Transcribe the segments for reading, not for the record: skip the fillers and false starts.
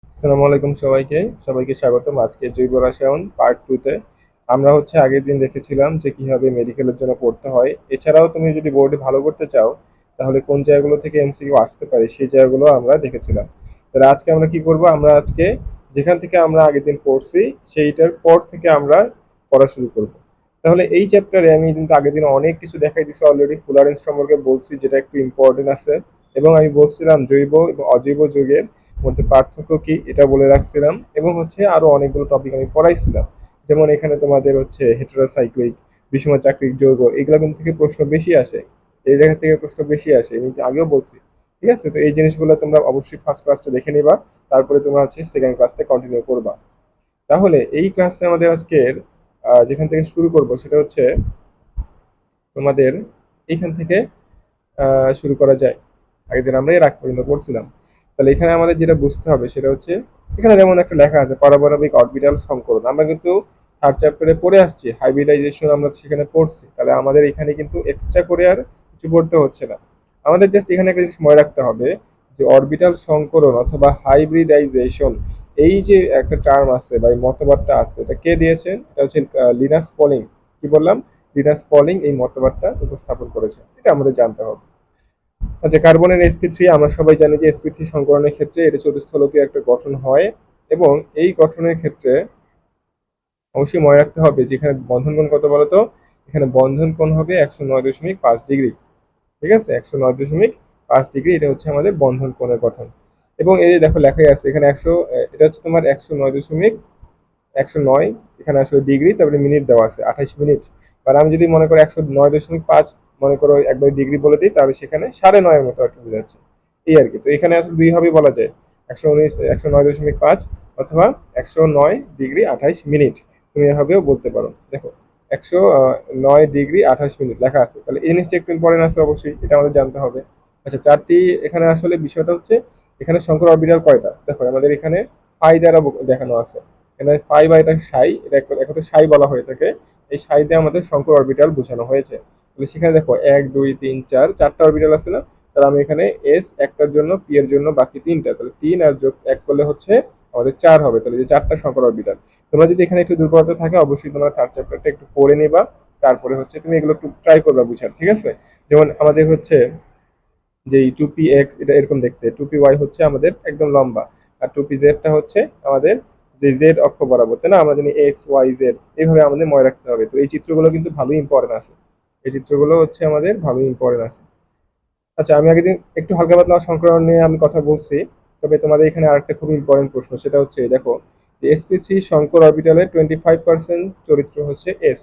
আসসালামু আলাইকুম সবাইকে স্বাগতম আজকে জৈব রসায়ন পার্ট 2 তে। আমরা আগের দিন দেখেছিলাম যে কিভাবে মেডিকেলের জন্য পড়তে হয়। এছাড়াও তুমি যদি বোর্ডে ভালো করতে চাও তাহলে কোন জায়গাগুলো থেকে এমসিকিউ আসতে পারে সেই জায়গাগুলো আমরা দেখেছিলাম। তাহলে আজকে আমরা কি করব, আমরা আজকে যেখান থেকে আমরা আগের দিন পড়ছি সেইটার পর থেকে আমরা পড়া শুরু করব। তাহলে এই চ্যাপ্টারে আমি কিন্তু আগের দিন অনেক কিছু দেখাই দিছি, অলরেডি ফুলারেন্স সম্পর্কে বলছি যেটা একটু ইম্পর্টেন্ট আছে, এবং আমি বলছিলাম জৈব এবং অজৈব যৌগের মধ্যে পার্থক্য কি এটা বলে রাখছিলাম, এবং আরো অনেকগুলো টপিক আমি পড়াইছিলাম। যেমন এখানে তোমাদের হেটেরোসাইক্লিক বিষমচাক্রিক যৌগ, এগুলো কিন্তু থেকে প্রশ্ন বেশি আসে, এই জায়গা থেকে প্রশ্ন বেশি আসে, আমি তো আগেও বলছি। ঠিক আছে, তো এই জিনিসগুলো তোমরা অবশ্যই ফার্স্ট ক্লাসটা দেখে নিবা, তারপরে তোমরা সেকেন্ড ক্লাসটা কন্টিনিউ করবা। তাহলে এই ক্লাসে আমাদের আজকের যেখান থেকে শুরু করব সেটা তোমাদের এইখান থেকে শুরু করা যায়। আগের দিন আমরা এর আগ পর্যন্ত পড়ছিলাম। তাহলে এখানে আমাদের যেটা বুঝতে হবে সেটা এখানে যেমন একটা লেখা আছে পারমাণবিক অরবিটাল সংকরণ, আমরা কিন্তু থার্ড চ্যাপ্টারে পড়ে আসছি, হাইব্রিডাইজেশন আমরা সেখানে পড়ছি। তাহলে আমাদের এখানে কিন্তু এক্সট্রা করে আর কিছু পড়তে হচ্ছে না। আমাদের জাস্ট এখানে একটা জিনিস মনে রাখতে হবে যে অরবিটাল সংকরণ অথবা হাইব্রিডাইজেশন, এই যে একটা টার্ম আছে বা এই মতবাদটা আছে, এটা কে দিয়েছেন? এটা লিনাস পলিং। কি বললাম? লিনাস পলিং এই মতবাদটা উপস্থাপন করেছে, এটা আমাদের জানতে হবে। আচ্ছা, কার্বনের sp3 আমরা সবাই জানি যে sp3 সংকরণের ক্ষেত্রে এটা চতুস্থলকীয় একটা গঠন হয়, এবং এই গঠনের ক্ষেত্রে অবশ্যই মনে রাখতে হবে যে এখানে বন্ধন কোণ কত বলতো? এখানে বন্ধন কোণ হবে 109.5 ডিগ্রি। ঠিক আছে, 109.5 ডিগ্রি, এটা আমাদের বন্ধন কোণের গঠন। এবং এই যে দেখো লেখাই আছে এখানে এটা তোমার 109, এখানে আসলে ডিগ্রি, তারপরে মিনিট দেওয়া আছে 28 মিনিট। আর আমি যদি মনে করো 109.5 মনে করো একবার ডিগ্রি বলে দিই, তাহলে সেখানে 9.5-এর মতো একটা বোঝাচ্ছে, এই আর কি। তো এখানে আসলে দুইভাবেই বলা যায়, 109.5 অথবা 109 ডিগ্রি 28 মিনিট, তুমি এভাবেও বলতে পারো। দেখো 109 ডিগ্রি 28 মিনিট লেখা আছে, তাহলে এই জিনিসটা একটু ইম্পর্টেন্ট আছে, অবশ্যই এটা আমাদের জানতে হবে। আচ্ছা, চারটি এখানে আসলে বিষয়টা এখানে শঙ্কর অরবিটাল কয়টা, দেখো আমাদের এখানে ফাই দ্বারা দেখানো আছে। এখানে ফাই বা এটা সাই, এটা একসাথে সাই বলা হয়ে থাকে। এই সাই দিয়ে আমাদের শঙ্কর অরবিটাল বোঝানো হয়েছে। তাহলে সেখানে দেখো 1 2 3 4 চারটা অরবিটাল আছে না? তাহলে আমি এখানে এস একটার জন্য, পি এর জন্য বাকি তিনটা, তাহলে 3 আর যোগ 1 করলে আমাদের 4 হবে। তাহলে যে চারটা শঙ্কর অরবিটাল। তোমরা যদি এখানে একটু দুর্বলতা থাকে অবশ্যই তোমরা থার্ড চ্যাপ্টারটা একটু পড়ে নিবা, তারপরে তুমি এগুলো একটু ট্রাই করবা বুঝার, ঠিক আছে? যেমন আমাদের যে টু পি এক্স এটা এরকম দেখতে, টু পি ওয়াই আমাদের একদম লম্বা, আর টু পি জেডটা আমাদের যে জেড অক্ষ বরাবর, তাই না? আমরা জানি এক্স ওয়াই জেড, এইভাবে আমাদের মনে রাখতে হবে। তো এই চিত্রগুলো কিন্তু ভালোই ইম্পর্টেন্ট আছে, এই চিত্রগুলো আমাদের ভালোই ইম্পর্টেন্ট আছে। আচ্ছা, আমি আগের দিন একটু হালকা পাতলা সংক্রমণ নিয়ে আমি কথা বলছি, তবে তোমাদের এখানে আরেকটা খুব ইম্পর্টেন্ট প্রশ্ন, সেটা দেখো যে sp3 শঙ্কর অরবিটালে 25% চরিত্র এস,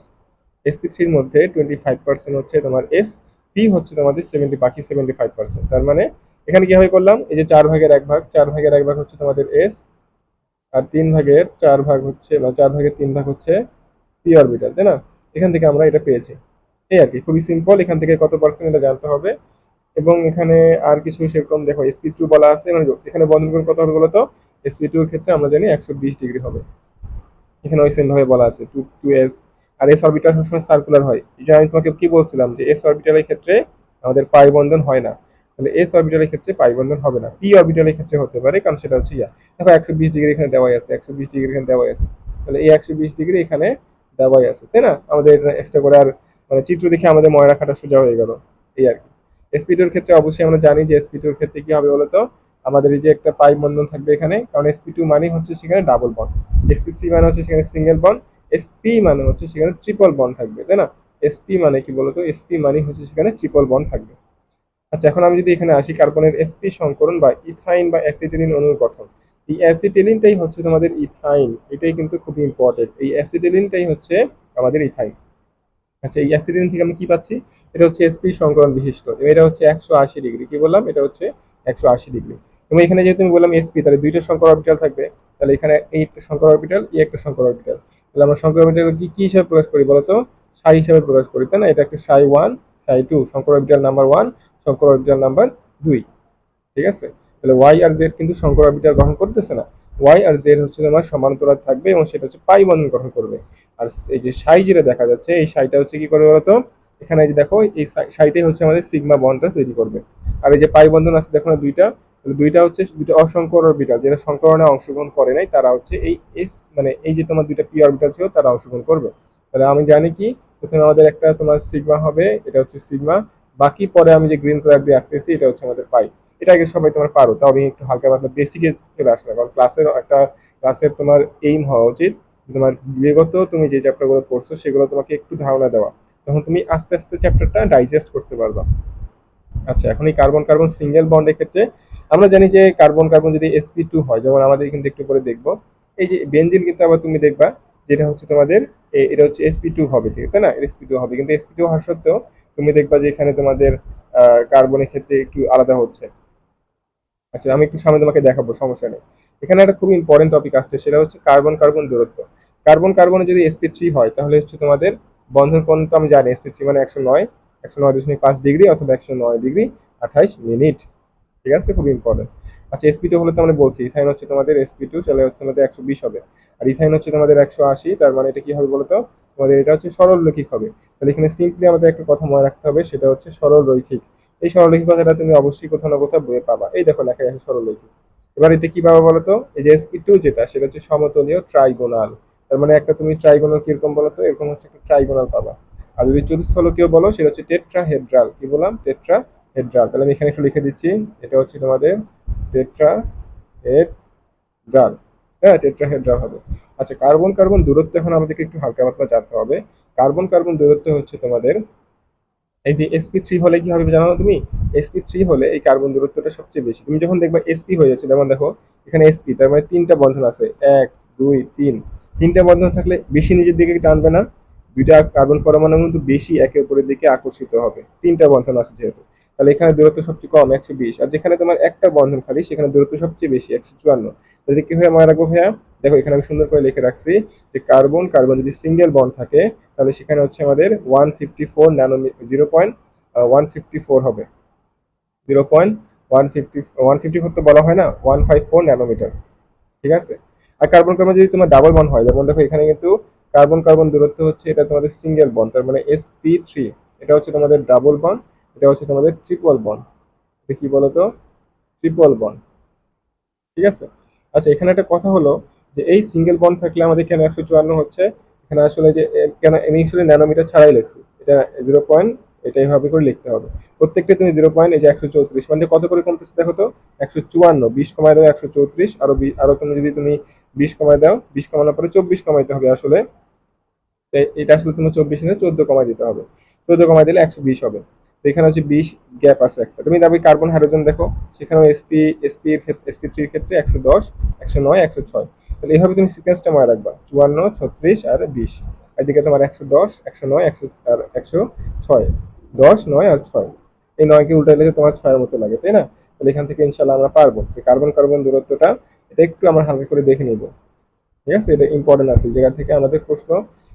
sp3-র মধ্যে 25% তোমার এস, পি তোমাদের বাকি 75%। তার মানে এখানে কিভাবে করলাম, এই যে 4/1 ভাগ, 4/1 ভাগ তোমাদের এস, আর 3/4 ভাগ বা 4/3 ভাগ পি অরবিটাল, তাই না? এখান থেকে আমরা এটা পেয়েছি, এই আর কি, খুবই সিম্পল। এখান থেকে কত পার্সেন্ট এটা জানতে হবে। এবং এখানে আর কিছু সেরকম দেখো sp2 বলা আছে, মানে এখানে বন্ধন কোণ কত হবে বলতো? sp2 এর ক্ষেত্রে আমরা জানি 120 ডিগ্রি হবে। এখানে ওই সেম ভাবে বলা আছে টু টু এস। আর এস অরবিটাল সবসময় সার্কুলার হয়, এটা আমি তোমাকে কি বলছিলাম যে এস অরবিটালের ক্ষেত্রে আমাদের পাই বন্ধন হয় না। তাহলে এস অরবিটালের ক্ষেত্রে পাই বন্ধন হবে না, পি অরবিটালের ক্ষেত্রে হতে পারে, কারণ সেটা ইয়া। দেখো 120 ডিগ্রি এখানে দেওয়াই আছে, 120 ডিগ্রি এখানে দেওয়াই আছে। তাহলে এই 120 ডিগ্রি এখানে দেওয়াই আছে, তাই না? আমাদের এক্সট্রা করে আর মানে চিত্র দেখে আমাদের মনে রাখাটা সোজা হয়ে গেল, এই আর কি। এসপি2 এর ক্ষেত্রে অবশ্যই আমরা জানি যে এসপি2 এর ক্ষেত্রে কি হবে বলতো? আমাদের এই যে একটা পাই বন্ধন থাকবে এখানে, কারণ sp2 মানে সেখানে ডাবল বন্ড, sp3 মানে সেখানে সিঙ্গেল বন্ড, sp মানে সেখানে ট্রিপল বন্ড থাকবে, তাই না? sp মানে কি বলতো? sp মানে সেখানে ট্রিপল বন্ড থাকবে। আচ্ছা, এখন আমি যদি এখানে আসি কার্বনের sp সংকরণ বা ইথাইন বা অ্যাসিটিলিন অণুর গঠন। এই অ্যাসিটিলিনটাই তোমাদের ইথাইন, এটাই কিন্তু খুব ইম্পর্টেন্ট, এই অ্যাসিটিলিনটাই আমাদের ইথাইন। আচ্ছা, এই অ্যাসিডিন থেকে আমি কি পাচ্ছি? এটা sp সংকরণ বিশিষ্ট, এবং এটা 180 ডিগ্রি। কি বললাম? এটা 180 ডিগ্রি। এবং এখানে যেহেতু আমি বললাম sp, তাহলে দুইটা সংকর অরবিটাল থাকবে। তাহলে এখানে এই একটা সংকর অরবিটাল, এই একটা সংকর অরবিটাল। তাহলে আমরা সংকর অরবিটাল কি কি হিসাবে প্রকাশ করি বলতো? সাই হিসাবে প্রকাশ করি, তাই না? এটা একটা সাই 1, সাই 2, সংকর অরবিটাল নাম্বার 1, সংকর অরবিটাল নাম্বার 2। ঠিক আছে, তাহলে ওয়াই আর জেড কিন্তু সংকর অরবিটাল গ্রহণ করতেছে না। ওয়াই আর জেড তোমার সমান্তরাল থাকবে, এবং সেটা পাই বন্ধন গঠন করবে। আর এই যে সাই যেটা দেখা যাচ্ছে, এই সাইটা কি করবে বলতো? এখানে এই যে দেখো এই সাইটাই আমাদের সিগমা বন্ডটা তৈরি করবে। আর এই যে পাই বন্ধন আছে দেখো না দুইটা, তাহলে দুইটা হচ্ছে দুইটা অসংকর অরবিটাল, যেটা সংকরণে অংশগ্রহণ করে নাই, তারা হচ্ছে এই এস মানে এই যে তোমার দুইটা পি অরবিটাল ছিল তারা অংশগ্রহণ করবে। তাহলে আমি জানি কি, প্রথমে আমাদের একটা তোমার সিগমা হবে, এটা হচ্ছে সিগমা, বাকি পরে আমি যে গ্রিন কালার দিয়ে আঁকতেছি এটা হচ্ছে আমাদের পাই। এটা আগে সবাই তোমার পারো, তাও আমি একটু হালকা পাতলা বেসিকে চলে আসলাম, কারণ ক্লাসের তোমার এইম হওয়া উচিত তোমার বিগত তুমি যে চ্যাপ্টারগুলো পড়ছো সেগুলো তোমাকে একটু ধারণা দেওয়া, তখন তুমি আস্তে আস্তে চ্যাপ্টারটা ডাইজেস্ট করতে পারবা। আচ্ছা, এখন এই কার্বন কার্বন সিঙ্গেল বন্ডের ক্ষেত্রে আমরা জানি যে কার্বন কার্বন যদি sp2 হয়, যেমন আমাদের কিন্তু একটু পরে দেখবো, এই যে বেনজিন কিন্তু আবার তুমি দেখবা যেটা হচ্ছে তোমাদের এটা হচ্ছে sp2 হবে, ঠিক তাই না, sp2 হবে, কিন্তু sp2 হওয়ার সত্ত্বেও তুমি দেখবা যে এখানে তোমাদের কার্বনের ক্ষেত্রে একটু আলাদা হচ্ছে। আচ্ছা, আমি একটু সামনে তোমাকে দেখাবো, সমস্যা নেই। এখানে একটা খুব ইম্পর্টেন্ট টপিক আসছে, সেটা হচ্ছে কার্বন কার্বন দূরত্ব। কার্বন কার্বনে যদি sp3 হয় তাহলে হচ্ছে তোমাদের বন্ধন কোণ, তো আমি জানি sp3 মানে 109.5 ডিগ্রি অথবা 109 ডিগ্রি 28 মিনিট। ঠিক আছে, খুব ইম্পর্টেন্ট। আচ্ছা, sp2 হলে তো আমরা বলছি ইথাইন হচ্ছে তোমাদের sp2 চলে হচ্ছে আমাদের 120 হবে, আর ইথাইন হচ্ছে তোমাদের 180, তার মানে এটা কি হবে বলতো, তোমাদের এটা হচ্ছে সরল রৈখিক হবে। তাহলে এখানে সিম্পলি আমাদের একটা কথা মনে রাখতে হবে, সেটা হচ্ছে সরল রৈখিক। এই সরলরৈখিক কথাটা তুমি অবশ্যই কোথাও না কোথাও বইয়ে পাবা, এই দেখো লেখা আছে সরলরৈখিক। এবার এতে কি পাবা বলতো, এই যে sp2 যেটা সেটা হচ্ছে সমতলীয় ট্রাইগোনাল। তার মানে একটা তুমি ট্রাইগোনাল কিরকম বলতো, এরকম হচ্ছে একটা ট্রাইগোনাল পাবা। আর যদি চতুস্থলকীয় বলো সেটা হচ্ছে টেট্রাহেড্রাল। কি বললাম, টেট্রাহেড্রাল। তাহলে আমি এখানে একটু লিখে দিচ্ছি, এটা হচ্ছে তোমাদের টেট্রাহেড্রাল। হ্যাঁ, টেট্রাহেড্রাল হবে। আচ্ছা, কার্বন কার্বন দূরত্ব এখন আমাদেরকে একটু হালকা পাতলা জানতে হবে। কার্বন কার্বন দূরত্ব হচ্ছে তোমাদের এই যে sp3 হলে কি হবে জানো না তুমি, sp3 হলে এই কার্বন দূরত্বটা সবচেয়ে বেশি। তুমি যখন দেখবা sp হয়ে যাচ্ছে, যেমন দেখো এখানে sp, তার মানে তিনটা বন্ধন আছে, 1 2 3। তিনটা বন্ধন থাকলে বেশি নিচের দিকে টানবে না, দুইটা কার্বন পরমাণু কিন্তু বেশি একে অপরের দিকে আকর্ষিত হবে, তিনটা বন্ধন আছে যেহেতু। তাহলে এখানে দূরত্ব সবচেয়ে কম 120, আর যেখানে তোমার একটা বন্ধন খালি সেখানে দূরত্ব সবচেয়ে বেশি 154। তাহলে কি হয়ে মনে রাখবো ভাইয়া, দেখো এখানে আমি সুন্দর করে লিখে রাখছি যে কার্বন কার্বন যদি সিঙ্গেল বন্ড থাকে তাহলে সেখানে হচ্ছে আমাদের 154 হবে, 0.154 তো বলা হয় না, 154 ন্যানোমিটার। ঠিক আছে। আর কার্বন কার্বন যদি তোমার ডাবল বন্ড হয়, যেমন দেখো এখানে কিন্তু কার্বন কার্বন দূরত্ব হচ্ছে এটা তোমাদের সিঙ্গেল বন্ড, তার মানে sp3, এটা হচ্ছে তোমাদের ডাবল বন্ড, এটা হচ্ছে তোমাদের ট্রিপল বন্ড। এটা কি বলতো, ট্রিপল বন্ড। ঠিক আছে। আচ্ছা, এখানে একটা কথা হলো যে এই সিঙ্গেল বন্ড থাকলে আমাদের কেন 154 হচ্ছে, এখানে আসলে যে কেন আমি আসলে ন্যানোমিটার ছাড়াই লিখছি, এটা 0 পয়েন্ট, এটা এইভাবে করে লিখতে হবে। প্রত্যেকটা তুমি 0 পয়েন্ট, এই যে 134 মানে কত করে কমতেছে দেখো তো, 154, 20 কমায় দাও 134, আরো তুমি যদি তুমি 20 কমায় দাও, 20 কমানোর পরে 24 কমাইতে হবে আসলে। এটা আসলে তোমার 24 না 14 কমাই দিতে হবে, 14 কমাই দিলে 120 হবে। তো এখানে হচ্ছে 20 গ্যাপ আছে একটা। তুমি দাবি কার্বন হাইড্রোজেন দেখো, সেখানেও sp3 এর ক্ষেত্রে 110, 109, 106। তাহলে এইভাবে তুমি সিকোয়েন্সটা মনে রাখবা, 54, 36 আর 20। এদিকে তোমার 110, 109, 100 আর 106, 10, 9 আর 6। এই 9কে উল্টাইলে তোমার 6 এর মতো লাগে, তাই না? তাহলে এখান থেকে ইনশাল্লাহ আমরা পারবো যে কার্বন কার্বন দূরত্বটা, এটা একটু আমরা হালকা করে দেখে নিব। ঠিক আছে, এটা ইম্পর্টেন্ট আছে, এই জায়গা থেকে আমাদের প্রশ্ন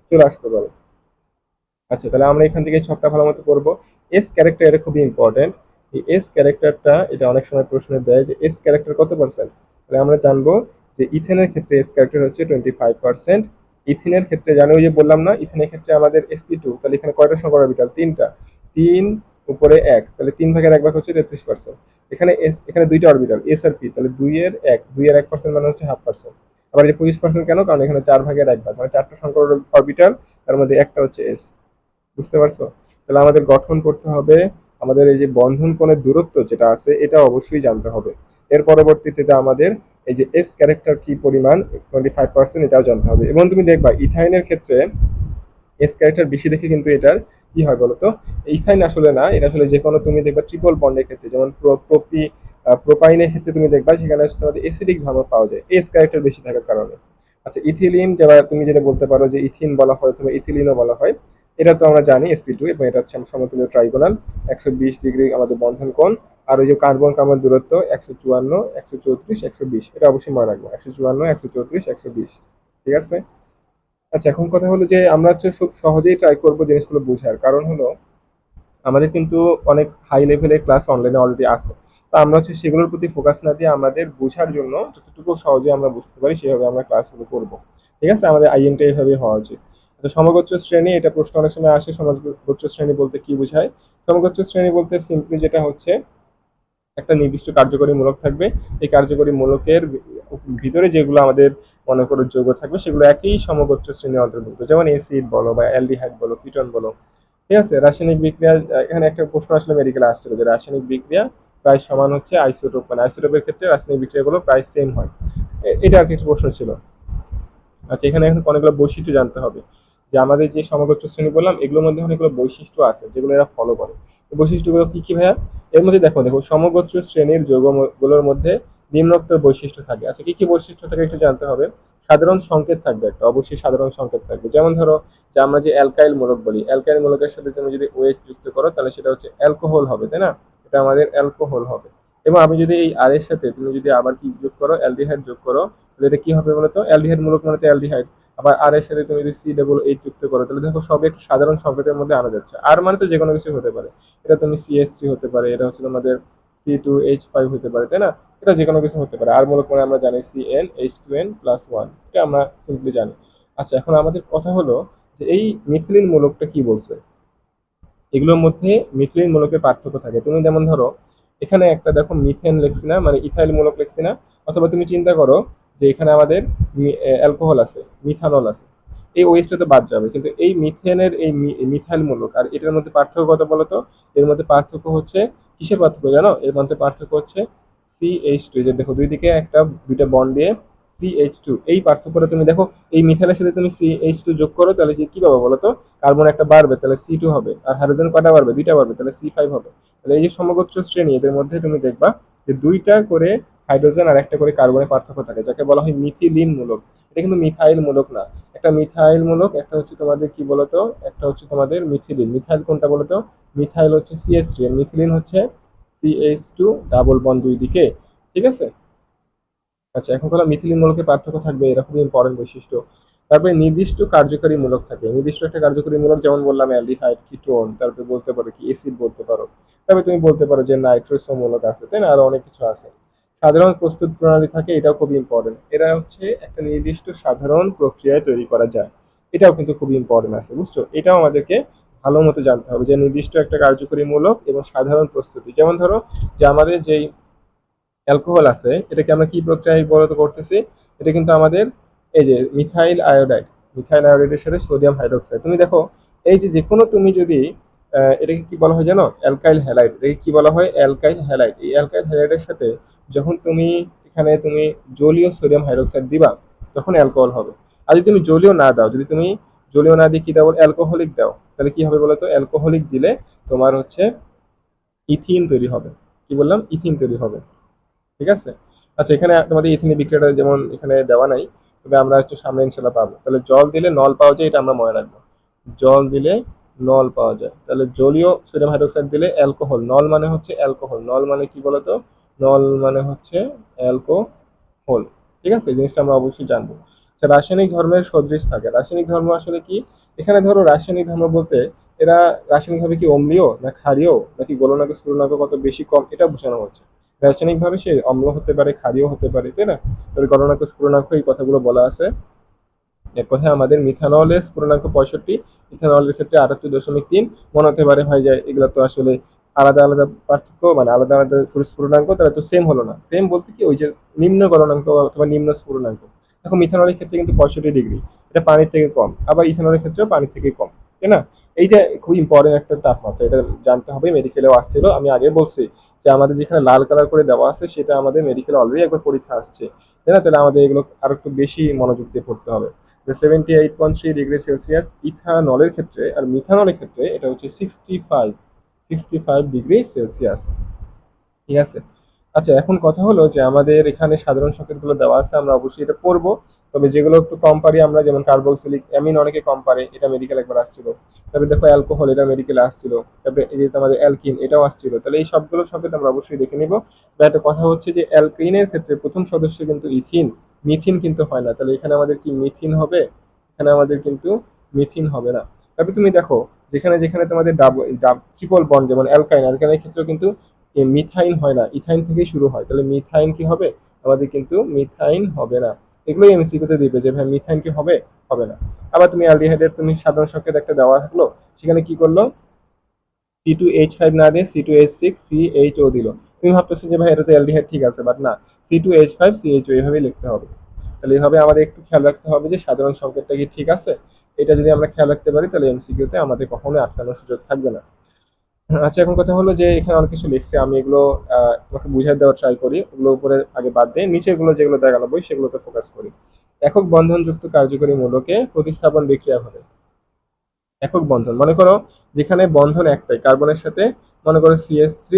চলে আসতে পারে। আচ্ছা, তাহলে আমরা এখান থেকে ছকটা ভালো মতো করবো। এস ক্যারেক্টার এটা খুবই ইম্পর্টেন্ট। এই এস ক্যারেক্টারটা এটা অনেক সময় প্রশ্ন দেয় যে এস ক্যারেক্টার কত পার্সেন্ট। তাহলে আমরা জানবো যে ইথেনের ক্ষেত্রে এস ক্যারেক্টার হচ্ছে 25%। ইথিনের ক্ষেত্রে জানো, ওই যে বললাম না, ইথেনের ক্ষেত্রে আমাদের sp2, তাহলে এখানে কয়টা সংখ্যা অরবিটাল, তিনটা, 3 উপরে 1, তাহলে 3 ভাগের 1 ভাগ হচ্ছে 33%। এখানে এখানে দুইটা অরবিটাল এস আর পি, তাহলে 2 এর 1 মানে হচ্ছে 0.5%। আবার এই যে 25% কেন, কারণ এখানে 4 ভাগের 1 ভাগ, মানে চারটা সংখ্যা অরবিটাল, তার মধ্যে একটা হচ্ছে এস। বুঝতে পারছো? তাহলে আমাদের গঠন করতে হবে, আমাদের এই যে বন্ধন কোণের দূরত্ব যেটা আছে এটা অবশ্যই জানতে হবে। এর পরবর্তীতে আমাদের এই যে এস ক্যারেক্টার কি পরিমাণ 25%, এটাও জানতে হবে। এবং তুমি দেখবা ইথাইনের ক্ষেত্রে এস ক্যারেক্টার বেশি দেখে কিন্তু এটার কি হয় বলতো, ইথাইন আসলে না, এটা আসলে যে কোনো তুমি দেখবা ট্রিপল বন্ডের ক্ষেত্রে, যেমন প্রোপাইনের ক্ষেত্রে তুমি দেখবা সেখানে তোমাদের এসিডিক ধর্ম পাওয়া যায় এস ক্যারেক্টার বেশি থাকার কারণে। আচ্ছা, ইথিলিন যারা তুমি যেটা বলতে পারো যে ইথিন বলা হয় অথবা ইথিলিনও বলা হয়, এটা তো আমরা জানি sp2, এবং এটা হচ্ছে সমতুল্য ট্রাইগোনাল, 120 ডিগ্রি আমাদের বন্ধন কোণ। আর ওই যে কার্বন কার্বন দূরত্ব 154, 134, 120, এটা অবশ্যই মনে রাখবো, 154, 134, 120। ঠিক আছে। আচ্ছা, এখন কথা হলো যে আমরা হচ্ছে খুব সহজেই ট্রাই করবো জিনিসগুলো বোঝার, কারণ হলো আমাদের কিন্তু অনেক হাই লেভেলের ক্লাস অনলাইনে অলরেডি আছে। তো আমরা হচ্ছে সেগুলোর প্রতি ফোকাস না দিয়ে আমাদের বোঝার জন্য যতটুকু সহজে আমরা বুঝতে পারি সেভাবে আমরা ক্লাসগুলো করব। ঠিক আছে, আমাদের আইএমটা এইভাবে হওয়া উচিত। তো সমগোত্র শ্রেণী, এটা প্রশ্ন অনেক সময় আসে, সমগোত্র শ্রেণী বলতে কি বোঝায়। সমগোত্র শ্রেণী বলতে সিম্পলি যেটা হচ্ছে একটা নির্দিষ্ট কার্যকরী মূলক থাকবে। এই কার্যকরী মূলকের ভিতরে যেগুলো আমাদের মনে করো যৌগ থাকবে সেগুলো একই সমগোত্র শ্রেণীর অন্তর্ভুক্ত, যেমন এসিড বলো বা অ্যালডিহাইড বলো, কিটোন বলো। ঠিক আছে, রাসায়নিক বিক্রিয়া, এখানে একটা প্রশ্ন আসলে মেডিকেলে আসছিল যে রাসায়নিক বিক্রিয়া প্রায় সমান হচ্ছে আইসোটোপ, মানে আইসোটোপের ক্ষেত্রে রাসায়নিক বিক্রিয়াগুলো প্রায় সেম হয়। এটা আর কি একটা প্রশ্ন ছিল। আচ্ছা, এখানে এখন অনেকগুলো বৈশিষ্ট্য জানতে হবে যে আমাদের যে সমগোত্র শ্রেণী বললাম এগুলোর মধ্যে অনেকগুলো বৈশিষ্ট্য আছে যেগুলো এরা ফলো করে। এই বৈশিষ্ট্যগুলো কি কি ভাইয়া? এর মধ্যে দেখো দেখো সমগোত্র শ্রেণীর যৌগগুলোর মধ্যে নিম্নোক্ত বৈশিষ্ট্য থাকে। আচ্ছা, কি কি বৈশিষ্ট্য থাকে একটু জানতে হবে। সাধারণ সংকেত থাকবে একটা, অবশ্যই সাধারণ সংকেত থাকবে। যেমন ধরো যে আমরা যে অ্যালকাইল মূলক বলি, অ্যালকাইল মূলকের সাথে তুমি যদি ওএইচ যুক্ত করো তাহলে সেটা হচ্ছে অ্যালকোহল হবে, তাই না? এটা আমাদের অ্যালকোহল হবে। এবং আমি যদি এই আর এর সাথে তুমি যদি আবার কি যোগ করো, অ্যালডিহাইড যোগ করো, তাহলে এটা কি হবে বলতো? অ্যালডিহাইড মূলক মানে তো অ্যালডিহাইড। আবার আর এর সাথে তুমি যদি সি ডাবল এইচ যুক্ত করো তাহলে দেখো সব একটু সাধারণ সংকেতের মধ্যে আনা যাচ্ছে। আর মানে তো যে কোনো কিছু হতে পারে। এটা তুমি সিএস3 হতে পারে, এটা হচ্ছে তোমাদের C2H5 হতে পারে, তাই না? এটা যে কোনো কিছু হতে পারে। আর মূলক মানে আমরা জানি CnH2n+1, এটা আমরা সিম্পলি জানি। আচ্ছা, এখন আমাদের কথা হলো যে এই মিথিলিন মূলকটা কি বলছে। এগুলোর মধ্যে মিথিলিন মূলকের পার্থক্য থাকে। তুমি যেমন ধরো এখানে একটা দেখো মিথেন লেখছি না, মানে ইথাইল মূলক লেখছি না? অথবা তুমি চিন্তা করো যে এখানে আমাদের অ্যালকোহল আছে, মিথানল আছে, এই ওয়েস্টটা তো বাদ যাবে, কিন্তু এই মিথেনের এই মিথাইল মূলক আর এটার মধ্যে পার্থক্য কত বলো তো? এর মধ্যে পার্থক্য হচ্ছে, কিসের পার্থক্য জানো? এর মধ্যে পার্থক্য হচ্ছে CH2। যে দেখো দুই দিকে একটা দুইটা বন্ড দিয়ে CH2, এই পার্থক্যটা তুমি দেখো। এই মিথাইলের সাথে তুমি CH2 যোগ করো তাহলে সে কি পাবো বলো তো? কার্বন একটা বাড়বে তাহলে C2 হবে, আর হাইড্রোজেন কয়টা বাড়বে? দুইটা বাড়বে, তাহলে C5 হবে। তাহলে এই যে সমগোত্র শ্রেণী এদের মধ্যে তুমি দেখবা যে দুইটা করে হাইড্রোজেন আর একটা করে কার্বনের পার্থক্য থাকে, যাকে বলা হয় মিথিলিন মূলক। এটা কিন্তু মিথাইল মূলক না। একটা মিথাইল মূলক, একটা হচ্ছে তোমাদের কি বলতো, একটা হচ্ছে তোমাদের মিথিলিন। মিথাইল কোনটা বলতো? মিথাইল হচ্ছে CH3 আর মিথিলিন হচ্ছে CH2 ডাবল বন্ড দুই দিকে। ঠিক আছে। আচ্ছা, এখন হলো মিথিলিন মূলকের পার্থক্য থাকবে, এরা খুবই ইম্পর্টেন্ট বৈশিষ্ট্য। তারপরে নির্দিষ্ট কার্যকরী মূলক থাকে, নির্দিষ্ট একটা কার্যকরী মূলক, যেমন বললাম অ্যালডিহাইড, কিটোন, তারপরে বলতে পারো কি অ্যাসিড বলতে পারো। তারপরে তুমি বলতে পারো যে নাইট্রোসো মূলক আছে, তাই না? আরো অনেক কিছু আছে। সাধারণ প্রস্তুত প্রণালী থাকে, এটাও খুবই ইম্পর্টেন্ট। এরা হচ্ছে একটা নির্দিষ্ট সাধারণ প্রক্রিয়ায় তৈরি করা যায়, এটাও কিন্তু খুবই ইম্পর্টেন্ট আছে, বুঝছো? এটাও আমাদেরকে ভালো মতো জানতে হবে যে নির্দিষ্ট একটা কার্যকরী মূলক এবং সাধারণ প্রস্তুতি। যেমন ধরো যে আমাদের যেই অ্যালকোহল আছে এটাকে আমরা কি প্রক্রিয়ায় বলতে করতেছি? এটা কিন্তু আমাদের এই যে মিথাইল আয়োডাইড, মিথাইল আয়োডাইডের সাথে সোডিয়াম হাইড্রোক্সাইড। তুমি দেখো এই যে যে কোনো তুমি যদি এটাকে কি বলা হয় জানো? Alkyl halide. এটাকে কি বলা হয়? Alkyl halide. এই অ্যালকাইল হ্যালাইডের সাথে যখন তুমি এখানে তুমি জলীয় সোডিয়াম হাইড্রোক্সাইড দিবা তখন অ্যালকোহল হবে। আর যদি তুমি জলীয় না দাও, যদি তুমি জলীয় না দিয়ে কি দাও? অ্যালকোহলিক দাও, তাহলে কি হবে বলো তো? অ্যালকোহলিক দিলে তোমার হচ্ছে ইথিন তৈরি হবে। কি বললাম? ইথিন তৈরি হবে। ঠিক আছে। আচ্ছা, এখানে তোমাদের ইথিনের বিক্রিয়াটা যেমন এখানে দেওয়া নাই, তবে আমরা একটু সামনে ইনশাল্লাহ পাবো। তাহলে জল দিলে নল পাওয়া যায়, এটা আমরা মনে রাখবো। জল দিলে নল পাওয়া যায়। তাহলে জলীয় সোডিয়াম হাইড্রোক্সাইড দিলে অ্যালকোহল, নল মানে হচ্ছে অ্যালকোহল, নল মানে কি বলতো? নল মানে হচ্ছে অ্যালকোহল। ঠিক আছে, এই জিনিসটা আমরা অবশ্যই জানবো। আচ্ছা, রাসায়নিক ধর্মের সদৃশ থাকে। রাসায়নিক ধর্ম আসলে কি? এখানে ধরো রাসায়নিক ধর্ম বলতে এরা রাসায়নিকভাবে কি অম্লীয় না ক্ষারীয় নাকি গলনাঙ্ক স্ফুটনাঙ্ক কত বেশি কম এটা বোঝানো হচ্ছে। রাসায়নিকভাবে সে অম্ল হতে পারে, ক্ষারীয় হতে পারে, তাই না? তবে গলনাঙ্ক স্ফুটনাঙ্ক এই কথাগুলো বলা আছে। এক কথায় আমাদের মিথানলের স্ফুটনাঙ্ক 65, ইথানলের ক্ষেত্রে 78.3। মনে হতে পারে ভাই যায় এগুলো তো আসলে আলাদা আলাদা পার্থক্য, মানে আলাদা আলাদা স্ফুটনাঙ্ক, তাহলে তো সেম হলো না। সেম বলতে কি ওই যে নিম্ন গলনাঙ্ক অথবা নিম্ন স্ফুটনাঙ্ক। দেখো মিথানলের ক্ষেত্রে কিন্তু 65 ডিগ্রি, এটা পানির থেকে কম, আবার ইথানলের ক্ষেত্রেও পানির থেকে কম, তাই না? এইটা খুব ইম্পর্টেন্ট একটা তাপমাত্রা, এটা জানতে হবে। মেডিকেলেও আসছিল, আমি আগে বলছি যে আমাদের যেখানে লাল কালার করে দেওয়া আছে সেটা আমাদের মেডিকেলে অলরেডি একবার পরীক্ষা আসছে, তাই না? তাহলে আমাদের এগুলো আরো একটু বেশি মনোযোগ দিয়ে পড়তে হবে। 78.3 ডিগ্রি সেলসিয়াস ইথানলের ক্ষেত্রে, আর মিথানলের ক্ষেত্রে এটা হচ্ছে 65 ডিগ্রি সেলসিয়াস। ঠিক আছে। আচ্ছা, এখন কথা হলো যে আমাদের এখানে সাধারণ সংকেতগুলো দেওয়া আছে, আমরা অবশ্যই এটা পড়বো। তবে যেগুলো একটু কম পারি আমরা, যেমন কার্বক্সিলিক অ্যামিন অনেকে কম পারে, এটা মেডিকেল একবার আসছিল। তারপরে দেখো অ্যালকোহল, এটা মেডিকেলে আসছিল। তারপরে এই যে আমাদের অ্যালকিন, এটাও আসছিল। তাহলে এই সবগুলো সংকেত আমরা অবশ্যই দেখে নিব। বা একটা কথা হচ্ছে যে অ্যালকিনের ক্ষেত্রে প্রথম সদস্য কিন্তু ইথিন, মিথিন কিন্তু হয় না। তাহলে এখানে আমাদের কি মিথিন হবে? এখানে আমাদের কিন্তু মিথিন হবে না। তারপরে তুমি দেখো যেখানে যেখানে তোমাদের ট্রিপল বন্ড, যেমন অ্যালকাইন, অ্যালকাইনের ক্ষেত্রেও কিন্তু মিথাইন হয় না, ইথাইন থেকেই শুরু হয়। তাহলে মিথাইন কি হবে? আমাদের কিন্তু মিথাইন হবে না। এগুলোই এমসিকিউতে দিবে যে ভাই মিথাইন কি হবে? হবে না। আবার তুমি অ্যালডিহাইডের তুমি সাধারণ সংকেত একটা দেওয়া থাকলো, সেখানে কি করলো? C2H5 না দিয়ে C2H6CHO দিল। তুমি ভাবতেছো যে ভাই এটা তো অ্যালডিহাইড ঠিক আছে, বাট না, C2H5CHO এইভাবেই লিখতে হবে। তাহলে এইভাবে আমাদের একটু খেয়াল রাখতে হবে যে সাধারণ সংকেতটা কি ঠিক আছে। এটা যদি আমরা খেয়াল রাখতে পারি তাহলে এমসিকিউতে আমাদের কখনোই আটকানোর সুযোগ থাকবে না। আচ্ছা, এখন কথা হলো যে এখানে অনেক কিছু লিখছে, আমি এগুলো তোমাকে বুঝাই দেওয়ার ট্রাই করি। ওগুলো উপরে আগে বাদ দিয়ে নিচে এগুলো যেগুলো দেখানো বই সেগুলোতে ফোকাস করি। একক বন্ধনযুক্ত কার্যকরী মূলকে প্রতিস্থাপন বিক্রিয়া ঘটে। একক বন্ধন মনে করো যেখানে বন্ধন একটাই কার্বনের সাথে, মনে করো CH3,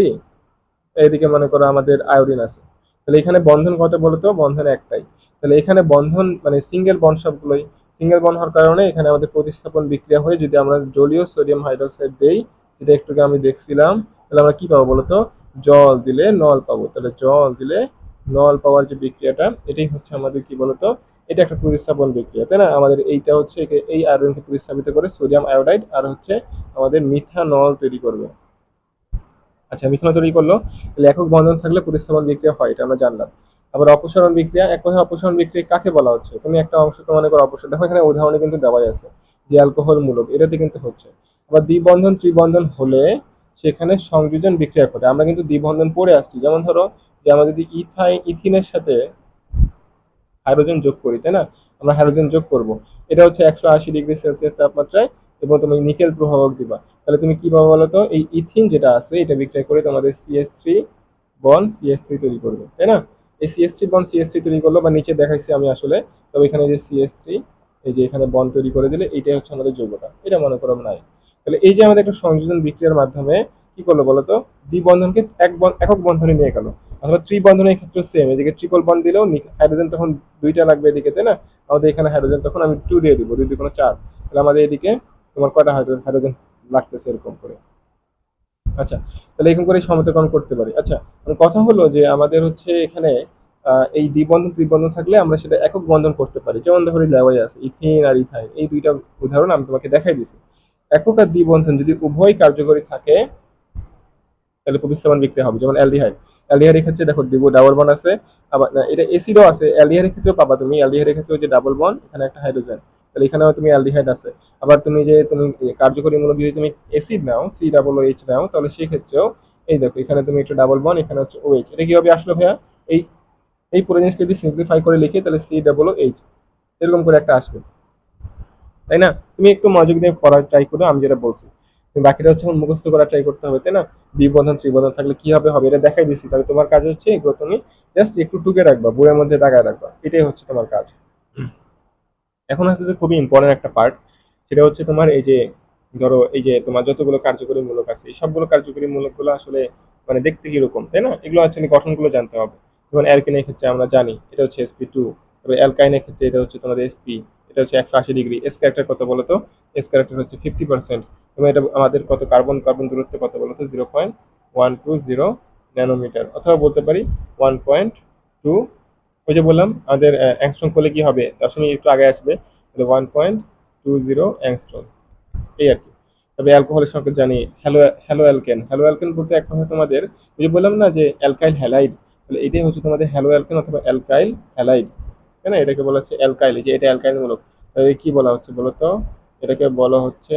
এইদিকে মনে করো আমাদের আয়োডিন আছে। তাহলে এখানে বন্ধন কত বলতো? বন্ধন একটাই। তাহলে এখানে বন্ধন মানে সিঙ্গেল বন্ড সবগুলোই সিঙ্গেল বন্ড হওয়ার কারণে এখানে আমাদের প্রতিস্থাপন বিক্রিয়া হয়ে যদি আমরা জলীয় সোডিয়াম হাইড্রোক্সাইড দেই, যেটা একটু আগে আমি দেখছিলাম, তাহলে আমরা কি পাবো বলতো? জল দিলে নল পাবো। তাহলে জল দিলে নল পাওয়ার যে বিক্রিয়াটা, এটাই হচ্ছে আমাদের কি বলতো? এটা একটা প্রতিস্থাপন বিক্রিয়া, তাই না? আমাদের এইটা হচ্ছে এই আয়রনকে প্রতিস্থাপিত করে সোডিয়াম আয়োডাইড আর হচ্ছে আমাদের মিথানল তৈরি করবে। আচ্ছা, মিথেনল তৈরি করলো। তাহলে একক বন্ধন থাকলে প্রতিস্থাপন বিক্রিয়া হয়, এটা আমরা জানলাম। আবার অপসারণ বিক্রিয়া, এক কথায় অপসারণ বিক্রিয়া কাকে বলা হচ্ছে? তুমি একটা অংশ তো মনে করো অপসারণ, দেখো এখানে উদাহরণে কিন্তু দেওয়াই আছে যে অ্যালকোহল মূলক, এটাতে কিন্তু হচ্ছে। আবার দ্বিবন্ধন ত্রিবন্ধন হলে সেখানে সংযোজন বিক্রিয়া ঘটে। আমরা কিন্তু দ্বিবন্ধন পড়ে আসছি, যেমন ধরো যে আমরা যদি ইথিনের সাথে হাইড্রোজেন যোগ করি, তাই না? আমরা হাইড্রোজেন যোগ করব, এটা হচ্ছে 180°C তাপমাত্রায়, এবং তুমি নিকেল প্রভাবক দিবা। তাহলে তুমি কি পাবো বলো তো? এই ইথিন যেটা আছে এটা বিক্রিয়া করে তোমাদের CH3 তৈরি করবে, তাই না? এই CH3 তৈরি করলো, বা নিচে দেখাইছি আমি আসলে। তবে এখানে যে CH3, এই যে এখানে বন্ড তৈরি করে দিলে এইটাই হচ্ছে আমাদের যৌগটা, এটা মনে করো নাই। তাহলে এই যে আমাদের একটা সংযোজন বিক্রিয়ার মাধ্যমে কি করলো বলতো? দ্বিবন্ধনকে একক বন্ধনে নিয়ে গেল। অথবা ত্রিবন্ধনের ক্ষেত্রে সেম, এদিকে ট্রিপল বন্ড দিলেও হাইড্রোজেন তখন দুইটা লাগবে এদিকে, তাই না? আমাদের এখানে হাইড্রোজেন তখন আমি 2 দিয়ে দিব, 2 2 4। তাহলে আমাদের এদিকে তোমার কয়টা হাইড্রোজেন হাইড্রোজেন লাগতেছে এরকম করে। আচ্ছা, তাহলে এরকম করে সমীকরণ করতে পারি। আচ্ছা, কথা হলো যে আমাদের হচ্ছে এখানে এই দ্বিবন্ধন ত্রিবন্ধন থাকলে আমরা সেটা একক বন্ধন করতে পারি। যেমন ধরো দেওয়াই আছে ইথিন আর ইথাইন, এই দুইটা উদাহরণ আমি তোমাকে দেখাই দিছি। একক আর দ্বিবন্ধন যদি উভয় কার্যকরী থাকে তাহলে প্রতিস্থাপন বিক্রিয়া হবে। যেমন অ্যালডিহাইড, অ্যালডিহাইডের ক্ষেত্রে দেখো ডাবল বন্ড আছে। আবার না, এটা এসিডও আছে, অ্যালডিহাইডের ক্ষেত্রেও পাবা তুমি। অ্যালডিহাইডের ক্ষেত্রে যে ডাবল বন্ড, এখানে একটা হাইড্রোজেন, তাহলে এখানেও তুমি অ্যালডিহাইড আছে। আবার তুমি কার্যকরী মূলক যদি তুমি অ্যাসিড নাও, COOH নাও, তাহলে সেই ক্ষেত্রেও এই দেখো এখানে তুমি একটা ডাবল বন্ড, এখানে হচ্ছে OH। এটা কিভাবে আসলো ভাইয়া? এই এই পুরো জিনিসকে যদি সিম্পলিফাই করে লিখি তাহলে COOH এরকম করে একটা আসবে, তাই না? তুমি একটু মনোযোগ দিয়ে পড়ার ট্রাই করো, আমি যেটা বলছি। তুমি বাকিটা হচ্ছে এখন মুখস্থ করার ট্রাই করতে হবে, তাই না? দ্বিবন্ধন ত্রিবন্ধন থাকলে কি হবে হবে এটা দেখাই দিচ্ছি। তাহলে তোমার কাজ হচ্ছে এগুলো তুমি জাস্ট একটু টুকে রাখবা, বইয়ের মধ্যে দাগায় রাখবা, এটাই হচ্ছে তোমার কাজ। এখন হচ্ছে যে খুবই ইম্পর্টেন্ট একটা পার্ট, সেটা হচ্ছে তোমার এই যে ধরো এই যে তোমার যতগুলো কার্যকরী মূলক আছে, এই সবগুলো কার্যকরী মূলকগুলো আসলে মানে দেখতে কিরকম, তাই না? এগুলো আসলে গঠনগুলো জানতে হবে। যেমন অ্যালকেনের ক্ষেত্রে আমরা জানি এটা হচ্ছে sp2, তবে অ্যালকাইনের ক্ষেত্রে এটা হচ্ছে তোমাদের sp, এটা হচ্ছে 180°। এস ক্যারেক্টার কত বলো তো? এস ক্যারেক্টার হচ্ছে 50%। এবং এটা আমাদের কত কার্বন কার্বন দূরত্ব কত বলো তো? 0.120 ন্যানোমিটার, অথবা বলতে পারি 1.2। ওই যে বললাম আমাদের অ্যাংস্ট্রম করলে কি হবে, দশমিক একটু আগে আসবে, 1.20 অ্যাংস্ট্রম, এই আর কি। তবে অ্যালকোহলের সংকেত জানি hello hello alkane. Hello alkane বলতে এক কথা তোমাদের ওই যে বললাম না যে অ্যালকাইল হ্যালাইড, তাহলে এটাই হচ্ছে তোমাদের হ্যালো অ্যালকেন অথবা অ্যালকাইল হ্যালাইড, তাই না? এটাকে বলা হচ্ছে অ্যালকাইল, এই যে এটা অ্যালকাইল মূলক। তাহলে কি বলা হচ্ছে বলো তো? এটাকে বলা হচ্ছে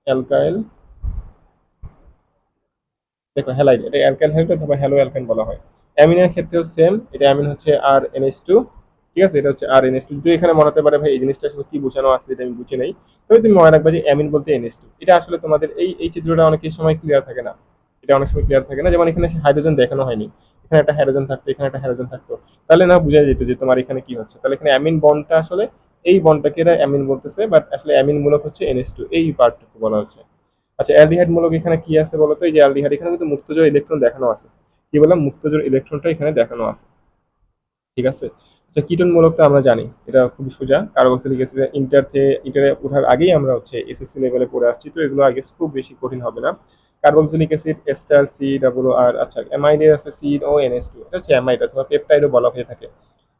অ্যালকাইল, দেখো হ্যালাইড, এটা অ্যালকাইল হ্যালাইড অথবা হ্যালো অ্যালকেন বলা হয়। অ্যামিনের ক্ষেত্রেও সেম, এটা অ্যামিন হচ্ছে RNH2, ঠিক আছে? এটা হচ্ছে RNH2। যদি এখানে মনে হতে পারে ভাই এই জিনিসটা আসলে কি বোঝানো আছে এটা আমি বুঝি নাই, তবে তুমি মনে রাখবা যে অ্যামিন বলতে NH2। এটা আসলে তোমাদের এই চিত্রটা অনেকের সময় ক্লিয়ার থাকে না, এটা অনেক সময় ক্লিয়ার থাকে না। যেমন এখানে হাইড্রোজেন দেখানো হয়নি, এখানে একটা হাইড্রোজেন থাকতো, এখানে একটা হাইড্রোজেন থাকতো, তাহলে না বোঝা যেত যে তোমার এখানে কি হচ্ছে। তাহলে এখানে অ্যামিন বন্ডটা আসলে এই বন্ডটাকে এরা অ্যামিন বলতেছে, বাট আসলে অ্যামিন মূলক হচ্ছে NH2, এই পার্টটুকু বলা হচ্ছে। আচ্ছা, অ্যালডিহাইড মূলক এখানে কি আছে বলতো? এই যে অ্যালডিহাইড, এখানে কিন্তু মুক্তজোড় ইলেকট্রন দেখানো আছে। কি বললাম? মুক্তজোড় ইলেকট্রনটা এখানে দেখানো আছে, ঠিক আছে? আচ্ছা, কিটোন মূলক তো আমরা জানি, এটা খুবই সোজা। কার্বক্সিলিক অ্যাসিড ইন্টারে ওঠার আগেই আমরা হচ্ছে এসএসসি লেভেলে পড়ে আসছি, তো এগুলো আগে খুব বেশি কঠিন হবে না। Carboxylic acid ester COOR। আচ্ছা, অ্যামাইডের আছে CONH2, এটা হচ্ছে অ্যামাইড অথবা পেপটাইডও বলা হয়ে থাকে।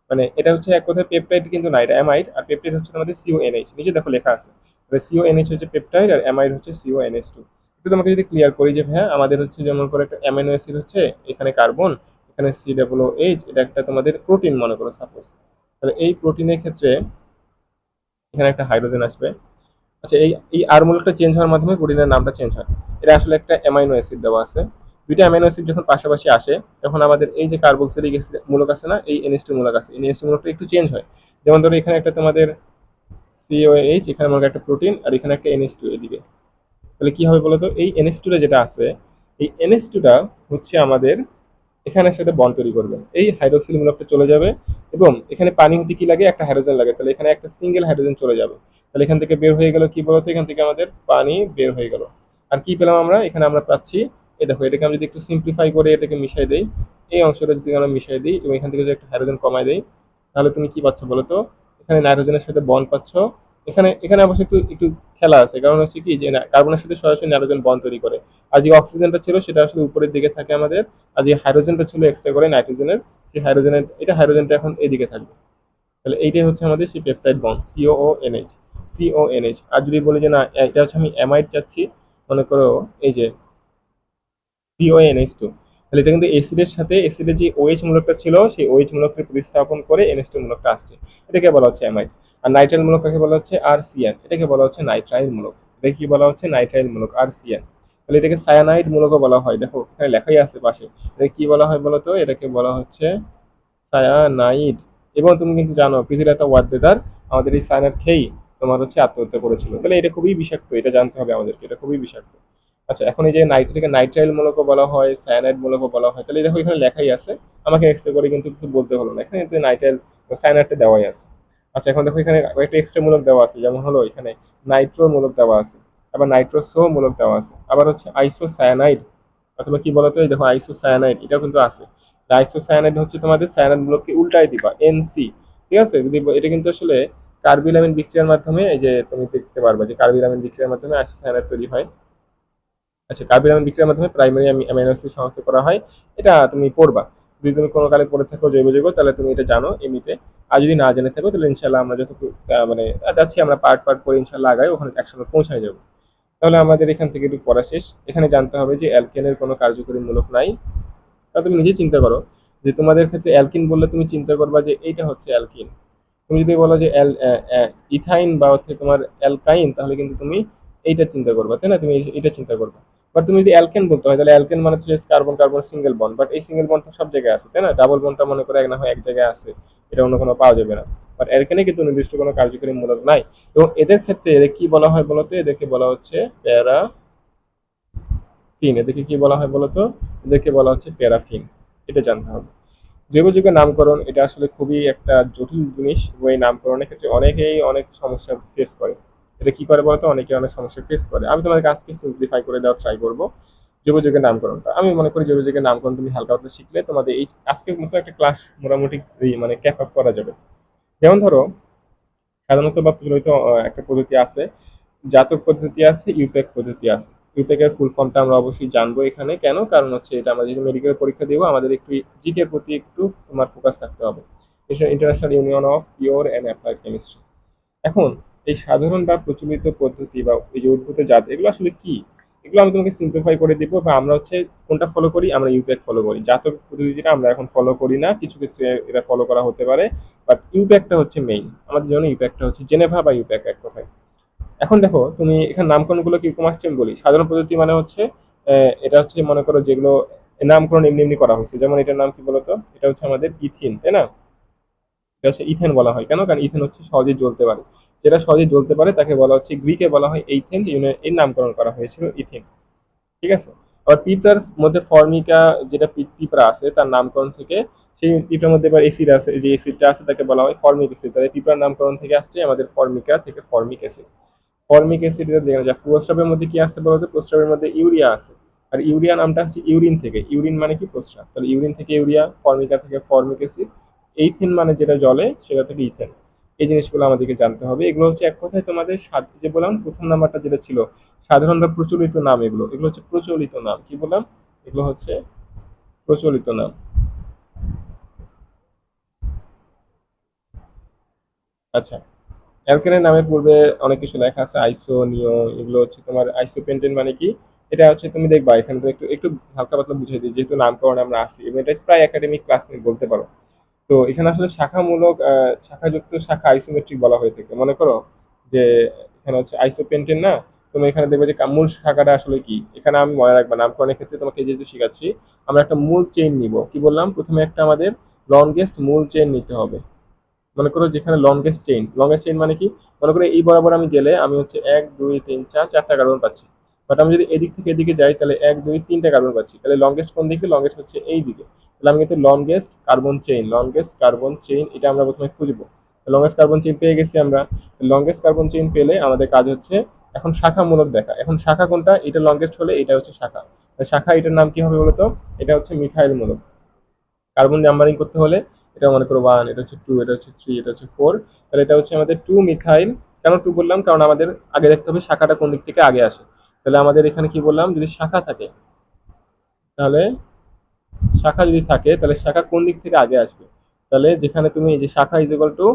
মানে এটা হচ্ছে এক কথায় পেপটাইড কিন্তু না, এটা অ্যামাইড। আর পেপটাইড হচ্ছে আমাদের CONH, নিচে দেখো লেখা আছে। CONH হচ্ছে পেপটাইড আর অ্যামাইড হচ্ছে CONH2। একটু তোমাকে যদি ক্লিয়ার করি যে হ্যাঁ আমাদের হচ্ছে যেমন করে একটা অ্যামাইনো অ্যাসিড হচ্ছে, এখানে কার্বন, এখানে COOH, এটা একটা তোমাদের প্রোটিন মনে করো সাপোজ। তাহলে এই প্রোটিনের ক্ষেত্রে এখানে একটা হাইড্রোজেন আসবে, আচ্ছা, এই আর মূলকটা চেঞ্জ হওয়ার মাধ্যমে প্রোটিনের নামটা চেঞ্জ হয়। এটা আসলে একটা অ্যামাইনো অ্যাসিড দেওয়া আছে। দুইটা অ্যামাইনো অ্যাসিড যখন পাশাপাশি আসে তখন আমাদের এই যে কার্বক্সিলিক অ্যাসিড মূলক আছে না, এই NH2 মূলক আছে, এই NH2 মূলকটা একটু চেঞ্জ হয়। যেমন ধরো এখানে একটা তোমাদের COH, এখানে মনে করো একটা প্রোটিন, আর এখানে একটা NH2 এদিকে। তাহলে কি হবে বলতো, এই NH2 টা যেটা আছে, এই NH2 টা হচ্ছে আমাদের এখানের সাথে বন্ড তৈরি করবে, এই হাইড্রোক্সিল মূলকটা চলে যাবে, এবং এখানে পানি হতে কি লাগে, একটা হাইড্রোজেন লাগে, তাহলে এখানে একটা সিঙ্গেল হাইড্রোজেন চলে যাবে। তাহলে এখান থেকে বের হয়ে গেল কি বলতো, এখান থেকে আমাদের পানি বের হয়ে গেল। আর কি পেলাম আমরা এখানে, আমরা পাচ্ছি, এই দেখো এটাকে আমি যদি একটু সিম্পলিফাই করে এটাকে মিশাই দেই, এই অংশটা যদি আমরা মিশাই দিই এবং এখান থেকে যদি একটা হাইড্রোজেন কমাই দেই, তাহলে তুমি কি পাচ্ছ বলতো, এখানে নাইট্রোজেনের সাথে বন্ড পাচ্ছ। এখানে এখানে অবশ্যই একটু একটু খেলা আছে, কারণ হচ্ছে কি যে কার্বনের সাথে সরাসরি নাইট্রোজেন বন্ড তৈরি করে, আর যে অক্সিজেনটা ছিল সেটা আসলে উপরের দিকে থাকে আমাদের, আর যে হাইড্রোজেনটা ছিল এক্সট্রা করে নাইট্রোজেনের, সেই হাইড্রোজেনের এটা হাইড্রোজেনটা এখন এদিকে থাকবে। তাহলে এইটাই হচ্ছে আমাদের সেই পেপটাইড বন্ড, COONH। আর যদি বলি যে না এটা হচ্ছে আমি অ্যামাইড চাচ্ছি, মনে করো এই যে CONH2, তাহলে এটা কিন্তু অ্যাসিডের সাথে অ্যাসিডের যে OH মূলকটা ছিল সেই OH মূলককে প্রতিস্থাপন করে NH2 মূলকটা আসছে, এটাকে বলা হচ্ছে অ্যামাইড। আর নাইট্রাইল মূলককে বলা হচ্ছে RCN, এটাকে বলা হচ্ছে নাইট্রাইল মূলক। এটা কি বলা হচ্ছে, নাইট্রাইল মূলক, RCN। তাহলে এটাকে সায়ানাইড মূলকও বলা হয়, দেখো এখানে লেখাই আছে পাশে। এটা কি বলা হয় বলতো, এটাকে বলা হচ্ছে সায়ানাইড। এবং তুমি কিন্তু জানো পৃথিবীর একটা ওয়ার্ডেদার আমাদের এই সায়ানাইড খেয়েই তোমার হচ্ছে আত্মহত্যা করেছিল, তাহলে এটা খুবই বিষাক্ত, এটা জানতে হবে আমাদেরকে, এটা খুবই বিষাক্ত। আচ্ছা, এখন এই যে এটাকে নাইট্রাইল মূলকও বলা হয়, সায়ানাইড মূলকও বলা হয়, তাহলে দেখো এখানে লেখাই আছে, আমাকে এক্সট্রা করে কিন্তু কিছু বলতে হলো না, এখানে কিন্তু নাইট্রাইল সায়ানাইডটা দেওয়াই আছে। আচ্ছা, এখন দেখো এখানে একটা এক্সট্রা মূলক দেওয়া আছে, যেমন হলো এখানে নাইট্রো মূলক দেওয়া আছে, আবার নাইট্রোসো মূলক দেওয়া আছে, আবার হচ্ছে আইসোসায়ানাইড, অথবা কি বলতো, এই দেখো আইসোসায়ানাইড এটাও কিন্তু আছে। আইসোসায়ানাইড হচ্ছে তোমাদের সায়ানাইড মূলককে উল্টাই দিবা, NC। ঠিক আছে, যদি এটা কিন্তু আসলে কার্বিলামিন বিক্রিয়ার মাধ্যমে, এই যে তুমি দেখতে পারবা যে কার্বিলামিন বিক্রিয়ার মাধ্যমে আইসোসায়ানাইড তৈরি হয়। আচ্ছা, কার্বিনামিন বিক্রিয়ার মাধ্যমে প্রাইমারি অ্যামাইনো অ্যাসিড শনাক্ত করা হয়, এটা তুমি পড়বা। যদি তুমি কোনো কালে পড়ে থাকো জৈব যৌগ, তাহলে তুমি এটা জানো এমনিতে। আর যদি না জেনে থাকো তাহলে ইনশাল্লাহ আমরা যতটুকু মানে যাচ্ছি আমরা পার্ট পার্ট করে ইনশাল্লাহ আগাই, ওখানে একসঙ্গে পৌঁছায় যাবো। তাহলে আমাদের এখান থেকে একটু পড়া শেষ। এখানে জানতে হবে যে অ্যালকেনের কোনো কার্যকরী মূলক নাই। তা তুমি নিজে চিন্তা করো যে তোমাদের ক্ষেত্রে অ্যালকিন বললে তুমি চিন্তা করবা যে এইটা হচ্ছে অ্যালকিন। তুমি যদি বলো যে ইথাইন বা হচ্ছে তোমার অ্যালকাইন, তাহলে কিন্তু তুমি এইটা চিন্তা করবা, তাই না, তুমি এটা চিন্তা করবা। বাট তুমি যদি অ্যালকেন বলতে হয়, তাহলে অ্যালকেন মানে হচ্ছে carbon carbon single bond, but এই সিঙ্গেল বন্ডটা সব জায়গায় আছে, তাই না, ডাবল বন্ডটা মনে করে না হয় এক জায়গায় আছে, এটা অন্য কোনো পাওয়া যাবে না। বাট অ্যালকেনে কিন্তু নির্দিষ্ট কোনো কার্যকরী মূলক নাই। এবং এদের ক্ষেত্রে এদের কি বলা হয় বলতো, এদেরকে বলা হচ্ছে প্যারাফিন। এদেরকে কি বলা হয় বলতো, এদেরকে বলা হচ্ছে প্যারাফিন। এটা জানতে হবে। জৈব যৌগের নামকরণ এটা আসলে খুবই একটা জটিল জিনিস, এবং এই নামকরণের ক্ষেত্রে অনেকেই অনেক সমস্যা ফেস করে। এটা কি করে বলতো, অনেকে অনেক সমস্যা ফেস করে, আমি তোমাদের আজকে সিম্পলিফাই করে দেওয়ার ট্রাই করবো। জৈব যৌগের নামকরণটা আমি মনে করি জৈব যৌগের নামকরণ তুমি হালকা পাতলা শিখলে তোমাদের এই আজকের মতো একটা ক্লাস মোটামুটি মানে ক্যাপ আপ করা যাবে। যেমন ধরো সাধারণত বা প্রচলিত একটা পদ্ধতি আছে, জাতক পদ্ধতি আছে, ইউপ্যাক পদ্ধতি আছে। ইউপ্যাকের ফুল ফর্মটা আমরা অবশ্যই জানবো এখানে, কেন, কারণ হচ্ছে এটা আমরা যেহেতু মেডিকেল পরীক্ষা দিব, আমাদের একটু জিকের প্রতি একটু তোমার ফোকাস থাকতে হবে। International union of pure and applied chemistry. এখন এই সাধারণ বা প্রচলিত পদ্ধতি বা এই যে উদ্ভূত জাত, এগুলো আসলে কি, এগুলো আমি তোমাকে সিম্পলিফাই করে দিব। বা আমরা হচ্ছে কোনটা ফলো করি, আমরা ইউপ্যাক ফলো করি, জাতক পদ্ধতিটা আমরা এখন ফলো করি না, কিছু ক্ষেত্রে এটা ফলো করা হতে পারে, বাট ইউপ্যাকটা হচ্ছে মেইন আমাদের জন্য, ইউপ্যাকটা হচ্ছে জেনেভা বা ইউপ্যাক এক কথায়। এখন দেখো তুমি এখানে নামকরণগুলো কিরকম আসছে আমি বলি। সাধারণ পদ্ধতি মানে হচ্ছে এটা হচ্ছে মনে করো যেগুলো নামকরণ এমনি এমনি করা হয়েছে, যেমন এটার নাম কি বলতো, এটা হচ্ছে আমাদের ইথিন, তাই না, এটা হচ্ছে ইথেন বলা হয়, কেন, কারণ ইথেন হচ্ছে সহজে জ্বলতে পারে, যেটা সহজে জ্বলতে পারে তাকে বলা হচ্ছে, গ্রিকে বলা হয় এইথেন, এর নামকরণ করা হয়েছিল ইথিন। ঠিক আছে। আবার পিঁপড়ার মধ্যে ফর্মিকা, যেটা পিঁপড়া আছে তার নামকরণ থেকে, সেই পিঁপড়ার মধ্যে এবার এসিড আছে, যে এসিডটা আছে তাকে বলা হয় ফর্মিক অ্যাসিড, তাহলে পিঁপড়ার নামকরণ থেকে আসছে আমাদের ফর্মিকা থেকে ফর্মিক অ্যাসিড। ফর্মিক অ্যাসিড দেখা যায় প্রস্রাবের মধ্যে কি আছে বলতো, প্রস্রাবের মধ্যে ইউরিয়া আছে, আর ইউরিয়া নামটা আসছে ইউরিন থেকে, ইউরিন মানে কি প্রস্রাব, তাহলে ইউরিন থেকে ইউরিয়া, ফর্মিকা থেকে ফর্মিক অ্যাসিড, এইথিন মানে যেটা জলে সেটা থেকে ইথেন। এই জিনিসগুলো আমাদেরকে জানতে হবে, এগুলো হচ্ছে এক কথায় তোমাদের যে বললাম প্রথম নাম্বারটা যেটা ছিল সাধারণ বা প্রচলিত নাম, এগুলো এগুলো হচ্ছে প্রচলিত নাম, কি বললাম, এগুলো হচ্ছে প্রচলিত নাম। আচ্ছা, অ্যালকেনের নামের পূর্বে অনেক কিছু লেখা আছে, আইসো নিও, এগুলো হচ্ছে তোমার আইসোপেন্টেন মানে কি, এটা হচ্ছে তুমি দেখবা এখানে তো একটু একটু হালকা পাতলা বুঝিয়ে দিই, যেহেতু নামকরণ আমরা আসি এবং এটা প্রায় একাডেমিক ক্লাস তুমি বলতে পারো। তো এখানে আসলে শাখামূলক শাখাযুক্ত শাখা আইসোমেট্রিক বলা হয়ে থাকে, মনে করো যে এখানে হচ্ছে আইসোপেন্টেন না, তুমি এখানে দেখবে যে মূল শাখাটা আসলে কি। এখানে আমি মনে রাখবা নামকরণের ক্ষেত্রে তোমাকে যেহেতু শিখাচ্ছি, আমরা একটা মূল চেইন নিব। কি বললাম, প্রথমে একটা আমাদের লংগেস্ট মূল চেইন নিতে হবে। মনে করো যেখানে লংগেস্ট চেইন মানে কি, মনে করো এই বরাবর আমি গেলে আমি হচ্ছে 1 2 3 4 চারটা কার্বন পাচ্ছি। বাট আমি যদি এদিক থেকে এদিকে যাই তাহলে 1 2 3টা কার্বন পাচ্ছি। তাহলে লংগেস্ট কোন দিকে, লংগেস্ট হচ্ছে এই দিকে। তাহলে আমি কিন্তু লংগেস্ট কার্বন চেইন এটা আমরা প্রথমে খুঁজবো। লংগেস্ট কার্বন চেইন পেয়ে গেছি আমরা। লংগেস্ট কার্বন চেইন পেলে আমাদের কাজ হচ্ছে এখন শাখামূলক দেখা। এখন শাখা কোনটা, এটা লংগেস্ট হলে এটা হচ্ছে শাখা। শাখা এটার নাম কি হবে বলতো, এটা হচ্ছে মিথাইল মূলক। কার্বন নাম্বারিং করতে হলে এটা মনে করো 1, এটা হচ্ছে 2, এটা হচ্ছে 3, এটা হচ্ছে 4। তাহলে এটা হচ্ছে আমাদের 2 মিথাইল। কেন 2 বললাম, কারণ আমাদের আগে দেখতে হবে শাখাটা কোন দিক থেকে আগে আসে। তাহলে আমাদের এখানে কি বললাম, যদি শাখা থাকে তাহলে তাহলে শাখা কোন দিক থেকে আগে আসবে। তাহলে যেখানে তুমি এই যে শাখা ইজ ইকুয়াল টু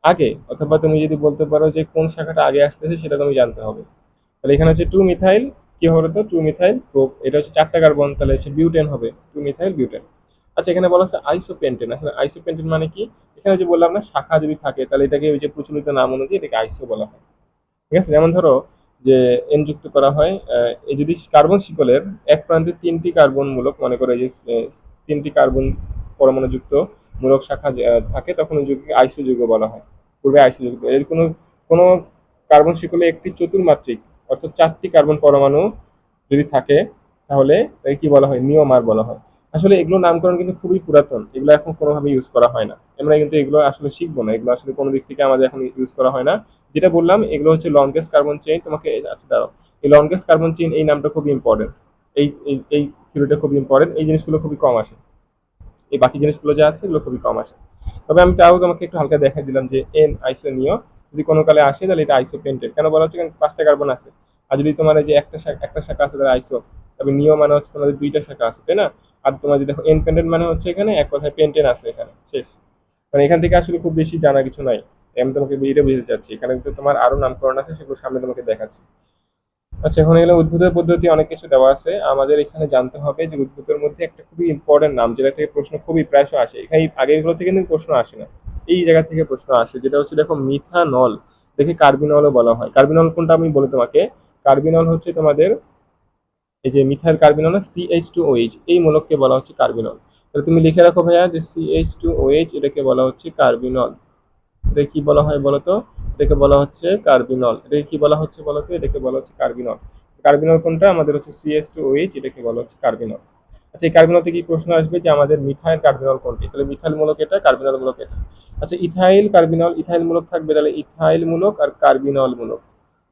আগে, অথবা তুমি যদি বলতে পারো যে কোন শাখাটা আগে আসতেছে সেটা তুমি জানতে হবে। তাহলে এখানে হচ্ছে 2 মিথাইল, কি হবে তো 2 মিথাইল গ্রুপ, এটা হচ্ছে চারটা কার্বন, তাহলে হচ্ছে বিউটেন হবে, 2 মিথাইল বিউটেন। আচ্ছা, এখানে বলা হচ্ছে আইসোপেন্টেন। আসলে আইসোপেন্টেন মানে কি, এখানে যে বললাম না শাখা যদি থাকে তাহলে এটাকে ওই যে প্রচলিত নাম অনুযায়ী এটাকে আইসো বলা হয়। ঠিক আছে, যেমন ধরো যে এন যুক্ত করা হয়, এই যদি কার্বন শিকলের এক প্রান্তে 3টি কার্বন মূলক, মনে করে যে 3টি কার্বন পরমাণু যুক্ত মূলক শাখা থাকে, তখন ওই যুগকে আইসো যুগ বলা হয়। পূর্বে আইসো যুগ, এর কোনো কোনো কার্বন শিকলে একটি চতুর্মাত্রিক অর্থাৎ 4টি কার্বন পরমাণু যদি থাকে তাহলে তাকে কি বলা হয়, নিওমার বলা হয়। আসলে এগুলো নামকরণ কিন্তু খুবই পুরাতন, এগুলো এখন কোনোভাবে ইউজ করা হয় না। আমরা কিন্তু এগুলো আসলে শিখবো না, এগুলো আসলে কোনো দিক থেকে আমাদের এখন ইউজ করা হয় না। যেটা বললাম এগুলো হচ্ছে লংগেস্ট কার্বন চেইন। তোমাকে আচ্ছা দাঁড়াও, এই লংগেস্ট কার্বন চেইন এই নামটা খুবই ইম্পর্টেন্ট। এই থিওরিটা খুবই ইম্পর্টেন্ট, এই জিনিসগুলো খুবই কম আসে। এই বাকি জিনিসগুলো যা আছে এগুলো খুবই কম আসে। তবে আমি তাও তোমাকে একটু হালকা দেখাই দিলাম যে এন আইসো নিও যদি কোনো কালে আসে তাহলে এটা আইসো পেন্টেড। কেন বলা হচ্ছে, কারণ 5টা কার্বন আছে। আর যদি তোমার এই যে একটা শাখা আছে তাহলে আইসো, তবে নিও মানে হচ্ছে তোমাদের 2টা শাখা আছে, তাই না? আর তোমার যদি দেখো এন পেন্টেড মানে হচ্ছে এখানে এক কথায় পেন্টেন আছে এখানে, শেষ। মানে এখান থেকে আসলে খুব বেশি জানা কিছু নাই। আমি তোমাকে এটা বুঝতে চাচ্ছি, এখানে কিন্তু তোমার আরো নামকরণ আছে, সেগুলো সামনে তোমাকে দেখাচ্ছি। আচ্ছা, এখন এগুলো উদ্ভিদের পদ্ধতি অনেক কিছু দেওয়া আছে, আমাদের এখানে জানতে হবে যে উদ্ভিদের মধ্যে একটা খুবই ইম্পর্টেন্ট নাম, যেটা থেকে প্রশ্ন খুবই প্রায়শ আসে। এখানে আগেগুলো থেকে কিন্তু প্রশ্ন আসে না, এই জায়গা থেকে প্রশ্ন আসে, যেটা হচ্ছে দেখো মিথানল, দেখে কার্বিনলও বলা হয়। কার্বিনল কোনটা আমি বলি তোমাকে, কার্বিনল হচ্ছে তোমাদের এই যে মিথাইল কার্বিনল CH2OH, এই মূলককে বলা হচ্ছে কার্বিনল। তাহলে তুমি লিখে রাখো ভাইয়া যে CH2OH এটাকে বলা হচ্ছে কার্বিনল। এটাকে কি বলা হয় বলতো, এটাকে বলা হচ্ছে কার্বিনল। এটাকে কি বলা হচ্ছে বলতো, এটাকে বলা হচ্ছে কার্বিনল। কার্বিনল কোনটা, আমাদের হচ্ছে CH2OH, এটাকে বলা হচ্ছে কার্বিনল। আচ্ছা, এই কার্বিনল থেকে কি প্রশ্ন আসবে যে আমাদের মিথাইল কার্বিনল কোনটি, তাহলে মিথাইল মূলক এটা, কার্বিনল মূলক এটা। আচ্ছা, ইথাইল কার্বিনল, ইথাইল মূলক থাকবে, তাহলে ইথাইল মূলক আর কার্বিনল মূলক।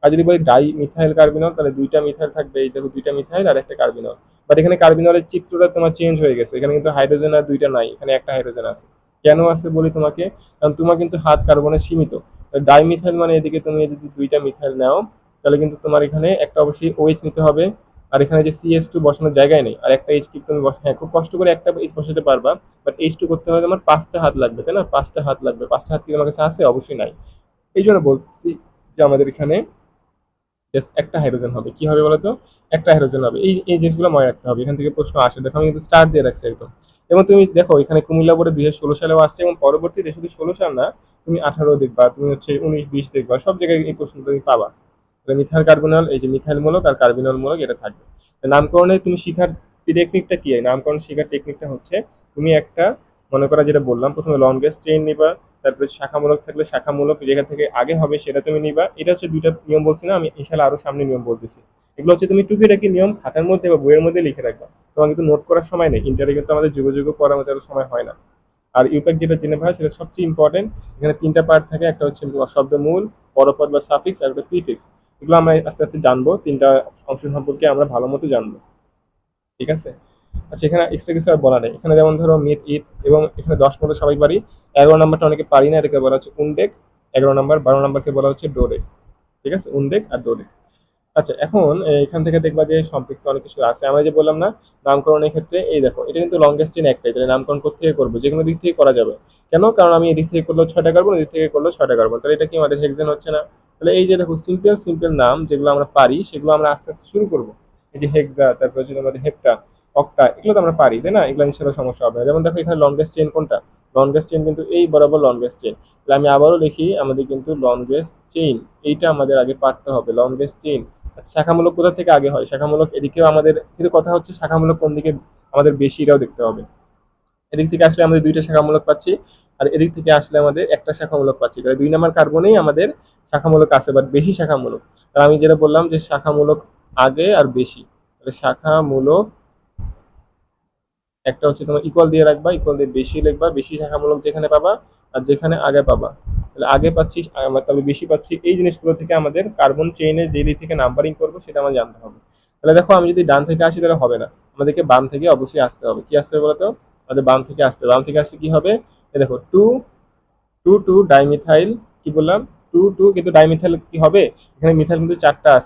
আর যদি বলি ডাই মিথাইল কার্বিনল, তাহলে 2টা মিথাইল থাকবে, এই দেখো 2টা মিথাইল আর একটা কার্বিনল। বাট এখানে কার্বিনলের চিত্রটা তোমার চেঞ্জ হয়ে গেছে, এখানে কিন্তু হাইড্রোজেন আর 2টা নাই, এখানে একটা হাইড্রোজেন আছে। কেন আছে বলি তোমাকে, কারণ তোমার কিন্তু হাত কার্বনে সীমিত। ডাইমিথাইল মানে এদিকে তুমি যদি 2টা মিথাইল নাও তাহলে কিন্তু তোমার এখানে একটা অবশ্যই OH নিতে হবে। আর এখানে যে CH2 বসানোর জায়গায় নেই, আর একটা এইচ কি তুমি হ্যাঁ খুব কষ্ট করে একটা এইচ বসাতে পারবা, বাট H2 করতে হবে তোমার 5টা হাত লাগবে, তাই না? 5টা হাত লাগবে, 5টা হাত কি তোমার কাছে আছে? অবশ্যই নাই। এই জন্য বলছি যে আমাদের এখানে জাস্ট একটা হাইড্রোজেন হবে। কি হবে বলতো, একটা হাইড্রোজেন হবে। এই জিনিসগুলো মনে রাখতে হবে, এখান থেকে প্রশ্ন আসে। দেখো আমি কিন্তু স্টার দিয়ে রাখছি একদম। এবং তুমি দেখো এখানে কুমিল্লা বোর্ডে 2016 সালেও আসছে, এবং পরবর্তীতে শুধু 16 সাল না, তুমি 18 দেখবা, তুমি হচ্ছে 19 20 দেখবা, সব জায়গায় এই প্রশ্নটা তুমি পাবা। মিথাইল কার্বনাল, এই যে মিথাইল মূলক আর কার্বিনল মূলক এটা থাকবে। নামকরণে তুমি শিখার টেকনিকটা কি, নামকরণ শিখার টেকনিকটা হচ্ছে তুমি একটা, মনে করা যেটা বললাম, প্রথমে লংগেস্ট চেইন নিবা, তারপরে শাখামূলক থাকলে শাখামূলক যেখান থেকে আগে হবে সেটা তুমি নিবা। এটা হচ্ছে 2টা নিয়ম বলছি না আমি, ইনশাল্লাহ আরো সামনে নিয়ম বলতেছি। এগুলো হচ্ছে তুমি টুকিটাকি নিয়ম খাতার মধ্যে বা বইয়ের মধ্যে লিখে রাখবা। তোমার কিন্তু নোট করার সময় নেই, ইন্টারে কিন্তু আমাদের যুগ যুগ পড়ার মতো এত সময় হয় না। আর ইউপ্যাক যেটা জেনে ভাই সেটা সবচেয়ে ইম্পর্টেন্ট। এখানে 3টা পার্ট থাকে, একটা হচ্ছে শব্দমূল, পরপদ বা সাফিক্স, আর একটা প্রিফিক্স। এগুলো আমরা আস্তে আস্তে জানবো, 3টা অংশ সম্পর্কে আমরা ভালো মতো জানবো। ঠিক আছে। আচ্ছা, এখানে এক্সট্রা কিছু আর বলা নেই। এখানে যেমন ধরো মিট ইট, এবং এখানে 10 15 সবাই পারি। 11 নম্বরটা অনেকে পারি না, এটাকে বলা হচ্ছে উনডেক। 11 নম্বর, 12 নম্বরকে বলা হচ্ছে ডোরেক। ঠিক আছে, উনডেক আর ডোরেক। আচ্ছা, এখন এখান থেকে দেখবা যে সম্পৃক্ত অনেক কিছু আছে। আমরা যে বললাম না নামকরণের ক্ষেত্রে, এই দেখো এটা কিন্তু লংগেস্ট চেইন একটাই, তাহলে নামকরণ থেকে করবো, যে কোনো দিক থেকে করা যাবে। কেন, কারণ আমি এদিক থেকে করলেও 6টা কার্বন, এদিক থেকে করলেও 6টা কার্বন, তাহলে এটা কি আমাদের হেক্সেন হচ্ছে না? তাহলে এই যে দেখো সিম্পল সিম্পল নাম যেগুলো আমরা পারি সেগুলো আমরা আস্তে আস্তে শুরু করবো। এই যে হেক্সা, তারপর হচ্ছে আমাদের হেপ্টা, অক্টা, এগুলো তো আমরা পারি, তাই না? এগুলো ইনশাল্লাহ সমস্যা হবে না। যেমন দেখো এখানে লংগেস্ট চেইন কোনটা, লংগেস্ট চেইন কিন্তু এই বরাবর লংগেস্ট চেইন। তাহলে আমি আবারও লিখি, আমাদের কিন্তু লংগেস্ট চেইন এইটা আমাদের আগে পারতে হবে, লংগেস্ট চেইন। শাখামূলক কোথা থেকে আগে হয়? শাখামূলক এদিকেও আমাদের, কিন্তু কথা হচ্ছে শাখামূলক কোন দিকে আমাদের বেশি, এটাও দেখতে হবে। এদিক থেকে আসলে আমাদের দুইটা শাখামূলক পাচ্ছি, আর এদিক থেকে আসলে আমাদের একটা শাখামূলক পাচ্ছি। তাহলে 2 নম্বর কার্বনেই আমাদের শাখামূলক আছে, বাট বেশি শাখামূলক। তাহলে আমি যেটা বললাম যে শাখামূলক আগে আর বেশি, তাহলে শাখামূলক একটা হচ্ছে তোমার ইকুয়াল দিয়ে রাখবা, ইকুয়াল দিয়ে বেশি লিখবা, বেশি শাখামূলক যেখানে পাবা আর যেখানে আগে পাবা, তাহলে আগে পাচ্ছি তাহলে বেশি পাচ্ছি, এই জিনিসগুলো থেকে আমাদের কার্বন চেইনের যে দিক থেকে নাম্বারিং করবো সেটা আমার জানতে হবে। তাহলে দেখো আমি যদি ডান থেকে আসি তাহলে হবে না, আমাদেরকে বাম থেকে অবশ্যই আসতে হবে। কি আসতে হবে বলতো? আমাদের বাম থেকে আসতে হবে। বাম থেকে আসলে কি হবে? এই দেখো টু টু টু ডাইমিথাইল, কি বললাম? টু টু, কিন্তু ডাইমিথাইল কি হবে? এখানে মিথাইল কিন্তু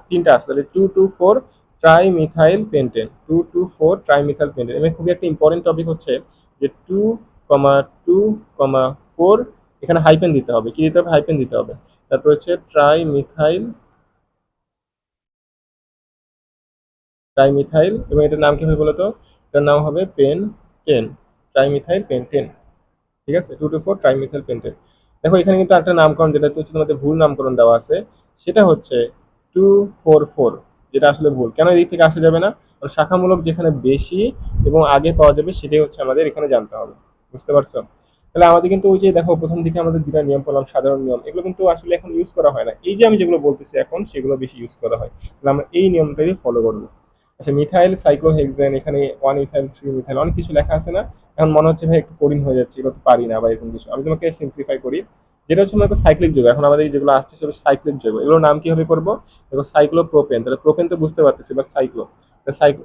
তিনটা আছে, তাহলে 2 2 4 ট্রাইমিথাইল পেন্টেন, 2 2 4 ট্রাইমিথাইল পেন্টেন। এখানে খুবই একটা ইম্পর্টেন্ট টপিক হচ্ছে যে 2 2 4 এখানে হাইপেন দিতে হবে। কি দিতে হবে? হাইপেন দিতে হবে। তারপর হচ্ছে ট্রাইমিথাইল, ট্রাইমিথাইল, এবং এটার নাম কি হবে বলতো? এটার নাম হবে পেন্টেন, ট্রাইমিথাইল পেন্টেন। ঠিক আছে, 2 2 4 ট্রাইমিথাইল পেন্টেন। দেখো এখানে কিন্তু একটা নামকরণ, যেটা হচ্ছে তোমাদের ভুল নামকরণ দেওয়া আছে, সেটা হচ্ছে 2 4 4, যেটা আসলে ভুল। কেন এদিক থেকে আসা যাবে না? কারণ শাখামূলক যেখানে বেশি এবং আগে পাওয়া যাবে সেটাই হচ্ছে আমাদের এখানে জানতে হবে। বুঝতে পারছো? তাহলে আমাদের কিন্তু ওই যে দেখো প্রথম দিকে আমাদের দুটা নিয়ম পড়লাম, সাধারণ নিয়ম, এগুলো কিন্তু আসলে এখন ইউজ করা হয় না। এই যে আমি যেগুলো বলতেছি এখন সেগুলো বেশি ইউজ করা হয়, তাহলে আমরা এই নিয়মটাই ফলো করবো। আচ্ছা, মিথাইল সাইক্লোহেক্সেন, এখানে 1 ইথাইল 3 মিথাইল অনেক কিছু লেখা আছে না? এখন মনে হচ্ছে ভাই একটু কঠিন হয়ে যাচ্ছে, এগুলো তো পারি না বা এরকম কিছু। আমি তোমাকে সিম্পলিফাই করি, যেটা হচ্ছে মনে করো সাইক্লিক যৌগ। এখন আমাদের যেগুলো আসছে সেগুলো সাইক্লিক যৌগ, এগুলোর নাম কিভাবে করবো? দেখো সাইক্লোপ্রোপেন, তাহলে প্রোপেন তো বুঝতে পারতেছি, বাট সাইক্লো,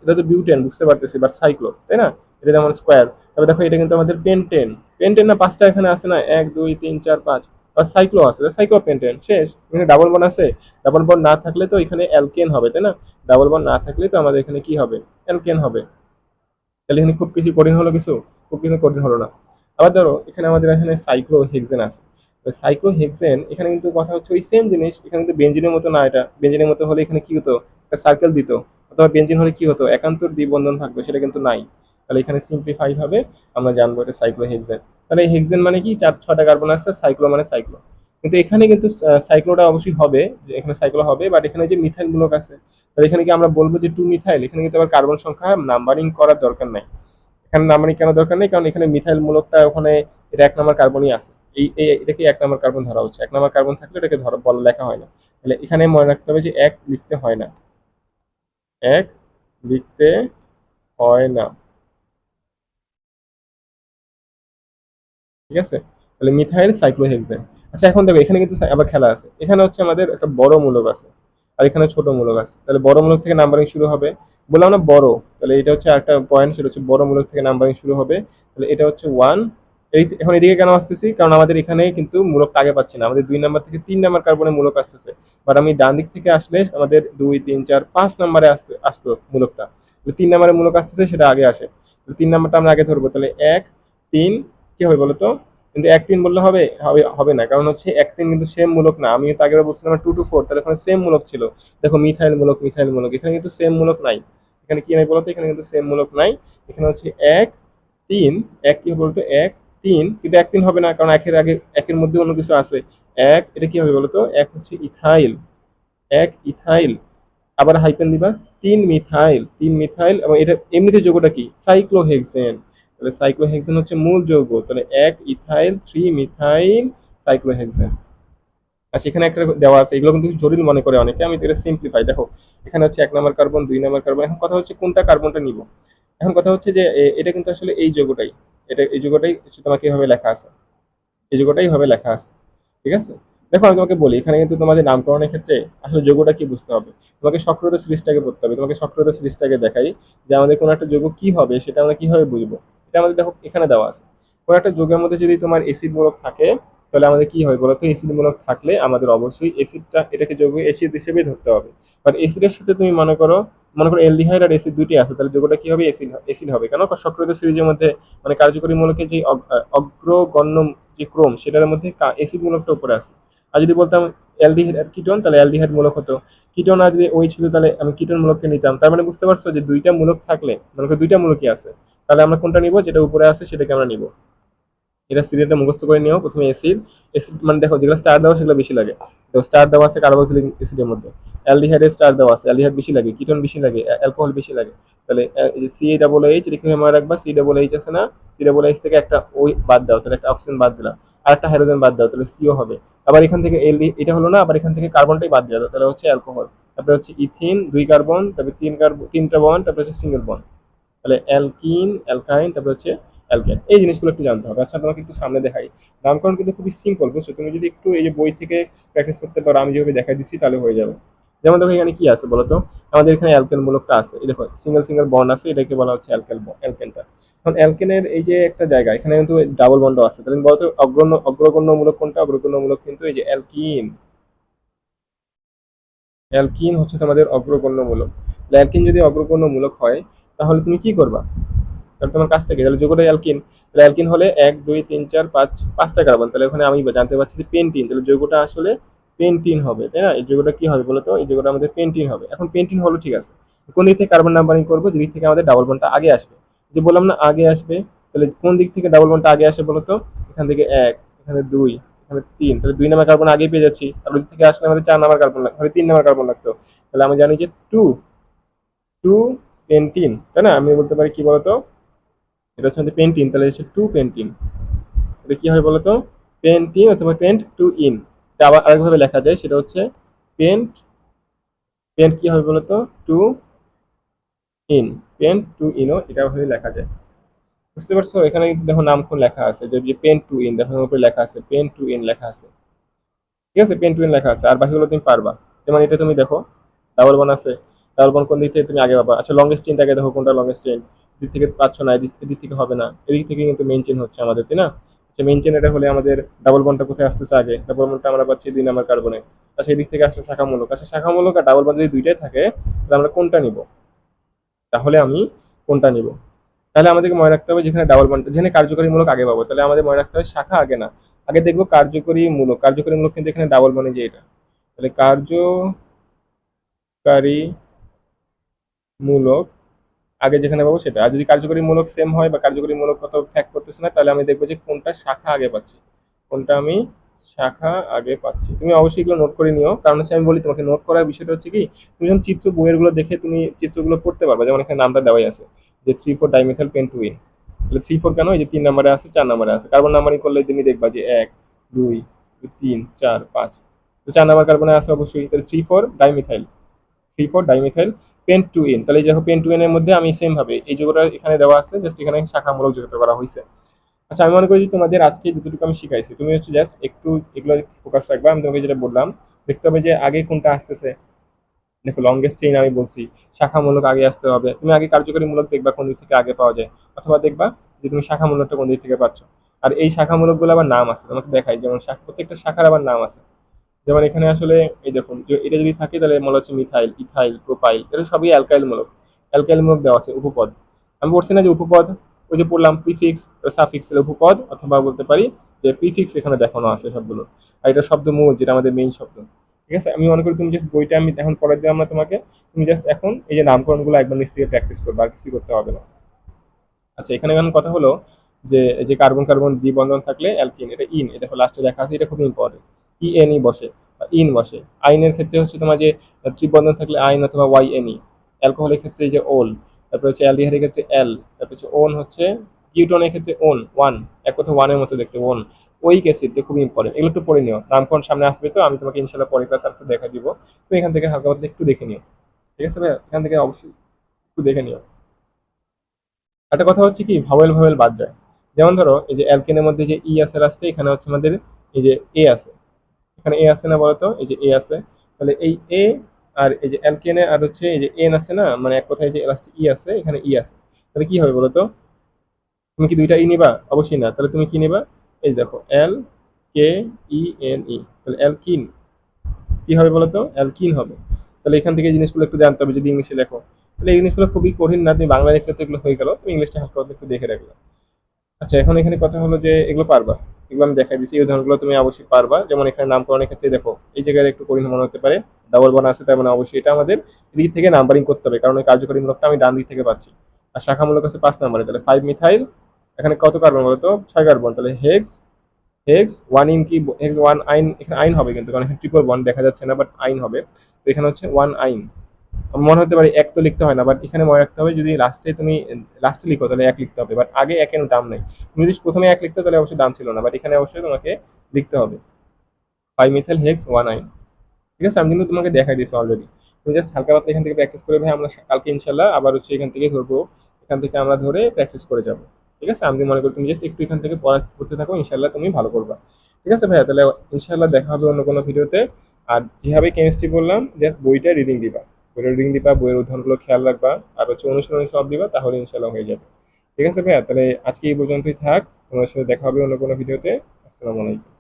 এটা তো বিউটেন বুঝতে পারতেছি, বাট সাইক্লো, তাই না? এটা যেমন স্কোয়ার। তবে দেখো এটা কিন্তু আমাদের পেন্টেন, পেন্টেন না, পাঁচটা এখানে আছে না, 1 2 3 4 5, আর সাইক্লো আছে, সাইক্লো পেন্টেন শেষ। এখানে ডাবল বন্ড আছে, ডাবল বন্ড না থাকলে তো এখানে অ্যালকেন হবে, তাই না? ডাবল বন্ড না থাকলে তো আমাদের এখানে কি হবে? অ্যালকেন হবে। তাহলে এখানে খুব কিছু কঠিন হলো কিছু? খুব কিছু কঠিন হলো না। আবার ধরো এখানে আমাদের এখানে সাইক্লোহেক্সেন আছে, সাইক্লোহেক্সেন এখানে কিন্তু কথা হচ্ছে ওই সেম জিনিস, এখানে কিন্তু বেঞ্জিনের মতো না, এটা বেঞ্জিনের মতো হলে এখানে কি হতো? একটা সার্কেল দিত, অথবা বেঞ্জিন হলে কি হতো? একান্তর দ্বিবন্ধন থাকবে, সেটা কিন্তু নাই। তাহলে এখানে সিম্পলিফাই ভাবে আমরা জানবো এটা সাইক্লোহেক্সেন। তাহলে এই হেক্সেন মানে কি? 4 6টা কার্বন আছে, সাইক্লো মানে সাইক্লো। কিন্তু এখানে কিন্তু সাইক্লোটা অবশ্যই হবে, যে এখানে সাইক্লো হবে, বাট এখানে যে মিথাইল মূলক আছে, তাহলে এখানে কি আমরা বলবো যে 2 মিথাইল? এখানে কিন্তু আবার কার্বন সংখ্যা নাম্বারিং করার দরকার নাই। এখানে নাম্বারিং কেন দরকার নেই? কারণ এখানে মিথাইল মূলকটা ওখানে, এটা 1 নম্বর কার্বনই আছে। এটাকে 1 নম্বর কার্বন ধরা হচ্ছে, 1 নম্বর কার্বন থাকলে এটাকে ধরা বলা লেখা হয় না। তাহলে এখানে মনে রাখতে হবে যে এক লিখতে হয় না, এক লিখতে হয় না। ঠিক আছে, তাহলে মিথাইল সাইক্লোহেক্সেন। আচ্ছা এখন দেখো এখানে কিন্তু আবার খেলা আছে, এখানে হচ্ছে আমাদের একটা বড় মূলক আছে আর এখানে ছোট মূলক আছে, তাহলে বড় মূলক থেকে নাম্বারিং শুরু হবে। বললাম না বড়, তাহলে এটা হচ্ছে একটা পয়েন্ট, সেটা হচ্ছে বড় মূলক থেকে নাম্বারিং শুরু হবে। তাহলে এটা হচ্ছে 1। এখন এদিকে কেন আসতেছি? কারণ আমাদের এখানে কিন্তু মূলকটা আগে পাচ্ছি না, আমাদের 2 নম্বর থেকে 3 নম্বর কার্বনে মূলক আসতেছে। বাট আমি ডান দিক থেকে আসলে আমাদের 2 3 4 5 নম্বরে আসতো মূলকটা, 3 নম্বরের মূলক আসতেছে, সেটা আগে আসে। 3 নম্বরটা আমরা আগে ধরবো, তাহলে 1 3, কি হবে বলতো? কিন্তু 1 3 বললে হবে? হবে হবে না, কারণ হচ্ছে 1 3 কিন্তু সেম মূলক না। আমি তো আগের বলছিলাম 2 2 4, তাহলে ওখানে সেম মূলক ছিল। দেখো মিথাইল মূলক, মিথাইল মূলক, এখানে কিন্তু সেম মূলক নাই। এখানে কি নাই বলতো? এখানে কিন্তু সেম মূলক নাই। এখানে হচ্ছে 1 3, এক কি বলতো? 1 3, কিন্তু 1 3 হবে না, কারণ একের আগে একের মধ্যে অন্য কিছু আছে। এটা কি হবে বলতো? এক হচ্ছে ইথাইল, 1 ইথাইল, আবার হাইপেন দিবা, 3 মিথাইল, 3 মিথাইল, এবং এটা এমনিতে যৌগটা কি? সাইক্লোহেক্সেন। তাহলে সাইক্লোহেক্সেন হচ্ছে মূল যৌগ, তাহলে 1 ইথাইল 3 মিথাইল সাইক্লোহেক্সেন। আর সেখানে একটা দেওয়া আছে, এগুলো কিন্তু জটিল মনে করে অনেকে, আমি এটা সিম্পলিফাই। দেখো এখানে হচ্ছে 1 নম্বর কার্বন, 2 নম্বর কার্বন। এখন কথা হচ্ছে কোনটা কার্বনটা নিব। এখন কথা হচ্ছে যে এটা কিন্তু আসলে এই যৌগটাই, এটা এই যৌগটাই হচ্ছে তোমাকে এভাবে লেখা আছে, এই যৌগটাই ভাবে লেখা আছে। ঠিক আছে, দেখো আমি তোমাকে বলি, এখানে কিন্তু তোমাদের নামকরণের ক্ষেত্রে আসলে যৌগটা কি বুঝতে হবে। তোমাকে সক্রিয় সিরিজটাকে পড়তে হবে। তোমাকে সক্রিয় সিরিজটাকে দেখাই যে আমাদের কোনো একটা যৌগ কি হবে সেটা আমরা কিভাবে বুঝবো। এটা আমাদের দেখো এখানে দেওয়া আছে। কোনো একটা যৌগের মধ্যে যদি তোমার এসিড মূলক থাকে, তাহলে আমাদের কি হয় বলতো? এসিড মূলক থাকলে আমাদের অবশ্যই এসিডটা, এটাকে যৌগ এসিড হিসেবেই ধরতে হবে। বাট এসিডের সাথে তুমি মনে করো এলডিহাইড আর এসিড দুইটি আছে, তাহলে যৌগটা কি হবে? এসিড, এসিড হবে। কেন? সক্রিয় সিরিজের মধ্যে মানে কার্যকরী মূলকের যে অগ্রগণ্য যে ক্রম, সেটার মধ্যে এসিড মূলকটা উপরে আছে। আর যদি বলতাম অ্যালডিহাইড আর কিটোন, তাহলে অ্যালডিহাইড মূলক হতো। কিটোন আর যদি ওই ছিল, তাহলে আমি কিটোন মূলককে নিতাম। তার মানে বুঝতে পারছো যে দুইটা মূলক থাকলে, মনে করো দুইটা মূলকই আছে, তাহলে আমরা কোনটা নিব? যেটা উপরে আছে সেটাকে আমরা নিব। এটা সিরিয়ালটা মুখস্থ করে নিও। প্রথমে অ্যাসিড, অ্যাসিড মানে দেখো যেগুলো স্টার দেওয়া সেগুলো বেশি লাগে। তো স্টার দেওয়া আছে কার্বক্সিলিক অ্যাসিডের মধ্যে, অ্যালডিহাইডের স্টার দেওয়া আছে, অ্যালডিহাইড বেশি লাগে, কিটোন বেশি লাগে, অ্যালকোহল বেশি লাগে। তাহলে এই যে CH লিখে মনে রাখবা, CH আছে না, CH থেকে একটা ওই বাদ দাও, তাহলে একটা অক্সিজেন বাদ দিলা, আর একটা হাইড্রোজেন বাদ দাও, তাহলে সিও হবে। আবার এখান থেকে এল এটা হলো না, আবার এখান থেকে কার্বনটাই বাদ দেওয়া, তাহলে হচ্ছে অ্যালকোহল। তারপরে হচ্ছে ইথিন 2 কার্বন, তারপরে 3 কার্বন, 3টা বন্ড, তারপরে হচ্ছে সিঙ্গেল বন্ড, তাহলে অ্যালকিন, অ্যালকাইন, তারপরে হচ্ছে অ্যালকেন। এই জিনিসগুলো একটু জানতে হবে। আচ্ছা তোমাকে একটু সামনে দেখাই। নামকরণ কিন্তু খুবই সিম্পল, বুঝছো? তুমি যদি একটু এই যে বই থেকে প্র্যাকটিস করতে পারো, আমি যেভাবে দেখাই দিচ্ছি, তাহলে হয়ে যাবে। যেমন দেখো এখানে কি আছে বলতো, আমাদের এখানে অ্যালকেন মূলকটা আছে, এই দেখো সিঙ্গেল সিঙ্গেল বন্ড আছে, এটাকে বলা হচ্ছে অ্যালকেনটা। এখন অ্যালকেনের এই যে একটা জায়গা, এখানে কিন্তু ডাবল বন্ডও আছে, তাহলে বলতো অগ্রগণ্য মূলক কোনটা? অগ্রগণ্য মূলক কিন্তু এই যে অ্যালকিন। অ্যালকিন হচ্ছে তোমাদের অগ্রগণ্য মূলক। অ্যালকিন যদি অগ্রগণ্য মূলক হয়, তাহলে তুমি কি করবা? তাহলে তোমার কাজটা কি? তাহলে যৌগটা অ্যালকিন, তাহলে অ্যালকিন হলে 1 2 3 4 5, 5টা কার্বন, তাহলে ওখানে আমি জানতে পারছি যে পেন্টিন, তাহলে যৌগটা আসলে পেন্টিন হবে, তাই না? এই যৌগটা কি হবে বলতো? এই যৌগটা আমাদের পেন্টিন হবে। এখন পেন্টিন হলো, ঠিক আছে, কোন দিক থেকে কার্বন নাম্বারিং করবো? যেদিক থেকে আমাদের ডাবল বন্ডটা আগে আসবে, যে বললাম না আগে আসবে। তাহলে কোন দিক থেকে ডাবল বন্ডটা আগে আসে বলতো? এখান থেকে 1, এখানে 2, এখানে 3, তাহলে 2 নাম্বার কার্বন আগে পেয়ে যাচ্ছি। আর ওই দিক থেকে আসলে আমাদের 4 নাম্বার কার্বন লাগবে, 3 নাম্বার কার্বন লাগতো। তাহলে আমি জানি যে টু টু পেন্টিন, তাই না? আমি বলতে পারি কি বলতো, এটা হচ্ছে আমাদের পেন্টিন, তাহলে হচ্ছে 2 পেন্টিন। তাহলে কি হয় বলতো? পেন্টিন অথবা পেন্ট 2 ইন। এটা আবার আরেকভাবে লেখা যায়, সেটা হচ্ছে পেন্ট, পেন্ট কি হবে বলতো? 2 ইন, পেন্ট 2 ইনও এটা ভাবে লেখা যায়। বুঝতে পারছো? এখানে কিন্তু দেখো নামক্ষণ লেখা আছে, যে পেন্ট 2 ইন, দেখো এর উপরে লেখা আছে পেন্ট 2 ইন লেখা আছে। ঠিক আছে, পেন্ট 2 ইন লেখা আছে, আর বাকিগুলো তুমি পারবা। যেমন এটা তুমি দেখো ডাবল বন আছে, ডাবল বন কোন দিক থেকে তুমি আগে পাবা? আচ্ছা লংগেস্ট চেইনটা আগে দেখো, কোনটা লংগেস্ট চেইন? এদিক থেকে পাচ্ছ না, এদিক থেকে হবে না, এদিক থেকে কিন্তু মেইন চেইন হচ্ছে আমাদের, তাই না? আচ্ছা মেইন চেইন এটা হলে আমাদের ডাবল বনটা কোথায় আসতেছে আগে? ডাবল বনটা আমরা পাচ্ছি 2 নাম্বার কার্বনে। আচ্ছা এদিক থেকে আসলে শাখামূলক, আচ্ছা শাখামূলক আর ডাবল বন যদি দুইটাই থাকে, তাহলে আমরা কোনটা নিব? তাহলে আমি কোনটা নিব? তাহলে আমাদেরকে মনে রাখতে হবে, যেখানে ডাবল বন্ড, যেখানে কার্যকরী মূলক আগে পাবো, তাহলে আমাদের মনে রাখতে হবে শাখা আগে না, আগে দেখবো কার্যকরী মূলক। কার্যকরী মূলক কিন্তু এখানে ডাবল বনে যে এটা, তাহলে কার্যকারী মূলক আগে যেখানে পাবো সেটা। আর যদি কার্যকরী মূলক সেম হয় বা কার্যকরী মূলক কত ফ্যাক্ট করতেছে না, তাহলে আমি দেখবো যে কোনটা শাখা আগে পাচ্ছি, কোনটা আমি শাখা আগে পাচ্ছি। তুমি অবশ্যই এগুলো নোট করে নিও, কারণ হচ্ছে আমি বলি তোমাকে নোট করার বিষয়টা হচ্ছে কি, তুমি যখন চিত্র বইয়ের গুলো দেখে তুমি চিত্রগুলো পড়তে পারবে। যেমন এখানে নামটা দেওয়াই আছে যে 3,4 ডাইমিথাইল পেন্টুইন, তাহলে 3 4 কেন? এই যে 3 নাম্বারে আছে, 4 নাম্বারে আছে। কার্বন নাম্বারিং করলে তুমি দেখবা যে 1 2 3 4 5, তো 4 নাম্বার কার্বনে আছে অবশ্যই, তাহলে 3 4 ডাইমিথাইল পেন্ট 2 ইন। তাহলে এই দেখো পেন্ট 2 ইন এর মধ্যে আমি সেম ভাবে এই যোগটা এখানে দেওয়া আছে, জাস্ট এখানে শাখামূলক যুক্ত করা হয়েছে। আচ্ছা আমি মনে করি যে তোমাদের আজকে যতটুকু আমি শিখাইছি, তুমি হচ্ছে জাস্ট একটু এগুলো ফোকাস রাখবা। আমি তোমাকে যেটা বললাম, দেখতে হবে যে আগে কোনটা আসতেছে। দেখো লংগেস্ট চেইন আমি বলছি, শাখামূলক আগে আসতে হবে। তুমি আগে কার্যকরী মূলক দেখবা কোন দিক থেকে আগে পাওয়া যায়, অথবা দেখবা যে তুমি শাখামূলকটা কোন দিক থেকে পাচ্ছ। আর এই শাখামূলকগুলো আবার নাম আছে, তোমাকে দেখাই। যেমন প্রত্যেকটা শাখার আবার নাম আছে। যেমন এখানে আসলে এই দেখুন, যে এটা যদি থাকে তাহলে মনে হচ্ছে মিথাইল, ইথাইল, প্রোপাইল, এটা সবই অ্যালকাইল মূলক। অ্যালকাইল মূলক দেওয়া আছে উপপদ। আমি বলছি না যে উপপদ, ওই যে পড়লাম প্রিফিক্স সাফিক্স এর উপপদ, অথবা বলতে পারি যে প্রিফিক্স এখানে দেখানো আছে সবগুলো। আর এটা শব্দমূল, যেটা আমাদের মেইন শব্দ। ঠিক আছে, আমি মনে করি তুমি জাস্ট বইটা আমি এখন পড়াই দিলাম না তোমাকে, তুমি জাস্ট এখন এই যে নামকরণগুলো একবার নিচ থেকে প্র্যাকটিস করবে, আর কিছু করতে হবে না। আচ্ছা এখানে এখন কথা হলো যে এই যে কার্বন কার্বন দ্বিবন্ধন থাকলে অ্যালকিন, এটা ইন, এটা লাস্টে লেখা আছে, এটা খুব ইম্পর্টেন্ট। ইএনই বসে বা ইন বসে। আইনের ক্ষেত্রে হচ্ছে তোমার যে ত্রিবন্ধন থাকলে আইন অথবা ওয়াইএনই। অ্যালকোহলের ক্ষেত্রে যে ওল, তারপর হচ্ছে অ্যালডিহাইডের ক্ষেত্রে এল, তারপর হচ্ছে ওন হচ্ছে, কিউটনের ক্ষেত্রে ওন ওয়ান, এক কথা ওয়ানের মতো দেখতে ওন। ওইক অ্যাসিড খুব ইম্পর্টেন্ট, এগুলো একটু পড়ে নিও। নামকরণ সামনে আসবে, তো আমি তোমাকে ইনশাল্লাহ পরের ক্লাস একটু দেখা দিব। তো এখান থেকে হালকা পাতলা একটু দেখে নিও। ঠিক আছে ভাইয়া, এখান থেকে অবশ্যই একটু দেখে নিও। একটা কথা হচ্ছে কি, ভাওয়েল ভাওয়েল বাদ যায়। যেমন ধরো এই যে অ্যালকেনের মধ্যে যে ই আছে লাস্টে, এখানে হচ্ছে আমাদের এই যে এ আছে, এখানে এ আছে না বলতো? এই যে এ আছে, তাহলে এই এ আর এই যে অ্যালকেনে আর হচ্ছে এই যে এন আছে না, মানে এক কথায় যে লাস্টে ই আছে, এখানে ই আছে, তাহলে কি হবে বলতো? তুমি কি দুইটা ই নিবা? অবশ্যই না। তাহলে তুমি কি নিবা? এই দেখো LKENE, তাহলে অ্যালকিন। কি হবে বলতো? অ্যালকিন হবে। তাহলে এখান থেকে এই জিনিসগুলো একটু জানতে হবে যদি ইংলিশে লেখো। তাহলে এই জিনিসগুলো খুবই কঠিন না, তুমি বাংলা লিখলে তো এগুলো হয়ে গেল, তুমি ইংলিশটা হালকা একটু দেখে রাখবে। আচ্ছা এখন এখানে কথা হলো যে এগুলো পারবা, এগুলো আমি দেখাই দিচ্ছি, এই উদাহরণগুলো তুমি অবশ্যই পারবা। যেমন এখানে নামকরণের ক্ষেত্রে দেখো এই জায়গায় একটু কঠিন মনে হতে পারে, ডাবল বান আছে, তার মানে অবশ্যই এটা আমাদের দিক থেকে নাম্বারিং করতে হবে, কারণ ওই কার্যকরী মূলকটা আমি ডান দিক থেকে পাচ্ছি। আর শাখামূলক আছে 5 নম্বরে, তাহলে 5 মিথাইল এখানে কত কার্বন বলতো? 6 কার্বন। তাহলে হেক্স হেক্স ওয়ান ইন কি, হেক্স ওয়ান আইন, এখানে আইন হবে কিন্তু, কারণ এখানে ট্রিপল বন্ড দেখা যাচ্ছে না, বাট আইন হবে। তো এখানে হচ্ছে ওয়ান আইন। মনে হতে পারে এক তো লিখতে হয় না, বাট এখানে মনে রাখতে হবে যদি লাস্টে তুমি লাস্টে লিখো তাহলে এক লিখতে হবে, বাট আগে একের দাম নেই। তুমি যদি প্রথমে এক লিখতে তাহলে অবশ্যই দাম ছিল না, বাট এখানে অবশ্যই তোমাকে লিখতে হবে 5 মিথাইল হেক্স ওয়ান আইন। ঠিক আছে, আমি কিন্তু তোমাকে দেখাই দিয়েছি অলরেডি। তুমি জাস্ট হালকা পাতলা এখান থেকে প্র্যাকটিস করে ভাই, আমরা কালকে ইনশাল্লাহ আবার হচ্ছে এখান থেকে ধরবো, এখান থেকে আমরা ধরে প্র্যাকটিস করে যাবো। ঠিক আছে, আমি মনে করি তুমি জাস্ট একটু এখান থেকে পড়া করতে থাকো, ইনশাল্লাহ তুমি ভালো করবা। ঠিক আছে ভাইয়া, তাহলে ইনশাল্লাহ দেখা হবে অন্য কোনো ভিডিওতে। আর যেভাবে কেমিস্ট্রি বললাম, জাস্ট বইটা রিডিং দিবা, বইটা রিডিং দিবা, বইয়ের উদাহরণগুলো খেয়াল রাখবা, আর হচ্ছে অনুশীলনী সব দিবা, তাহলে ইনশাল্লাহ হয়ে যাবে। ঠিক আছে ভাইয়া, তাহলে আজকে এই পর্যন্তই থাক। তোমার সাথে দেখা হবে অন্য কোনো ভিডিওতে। আসসালামু আলাইকুম।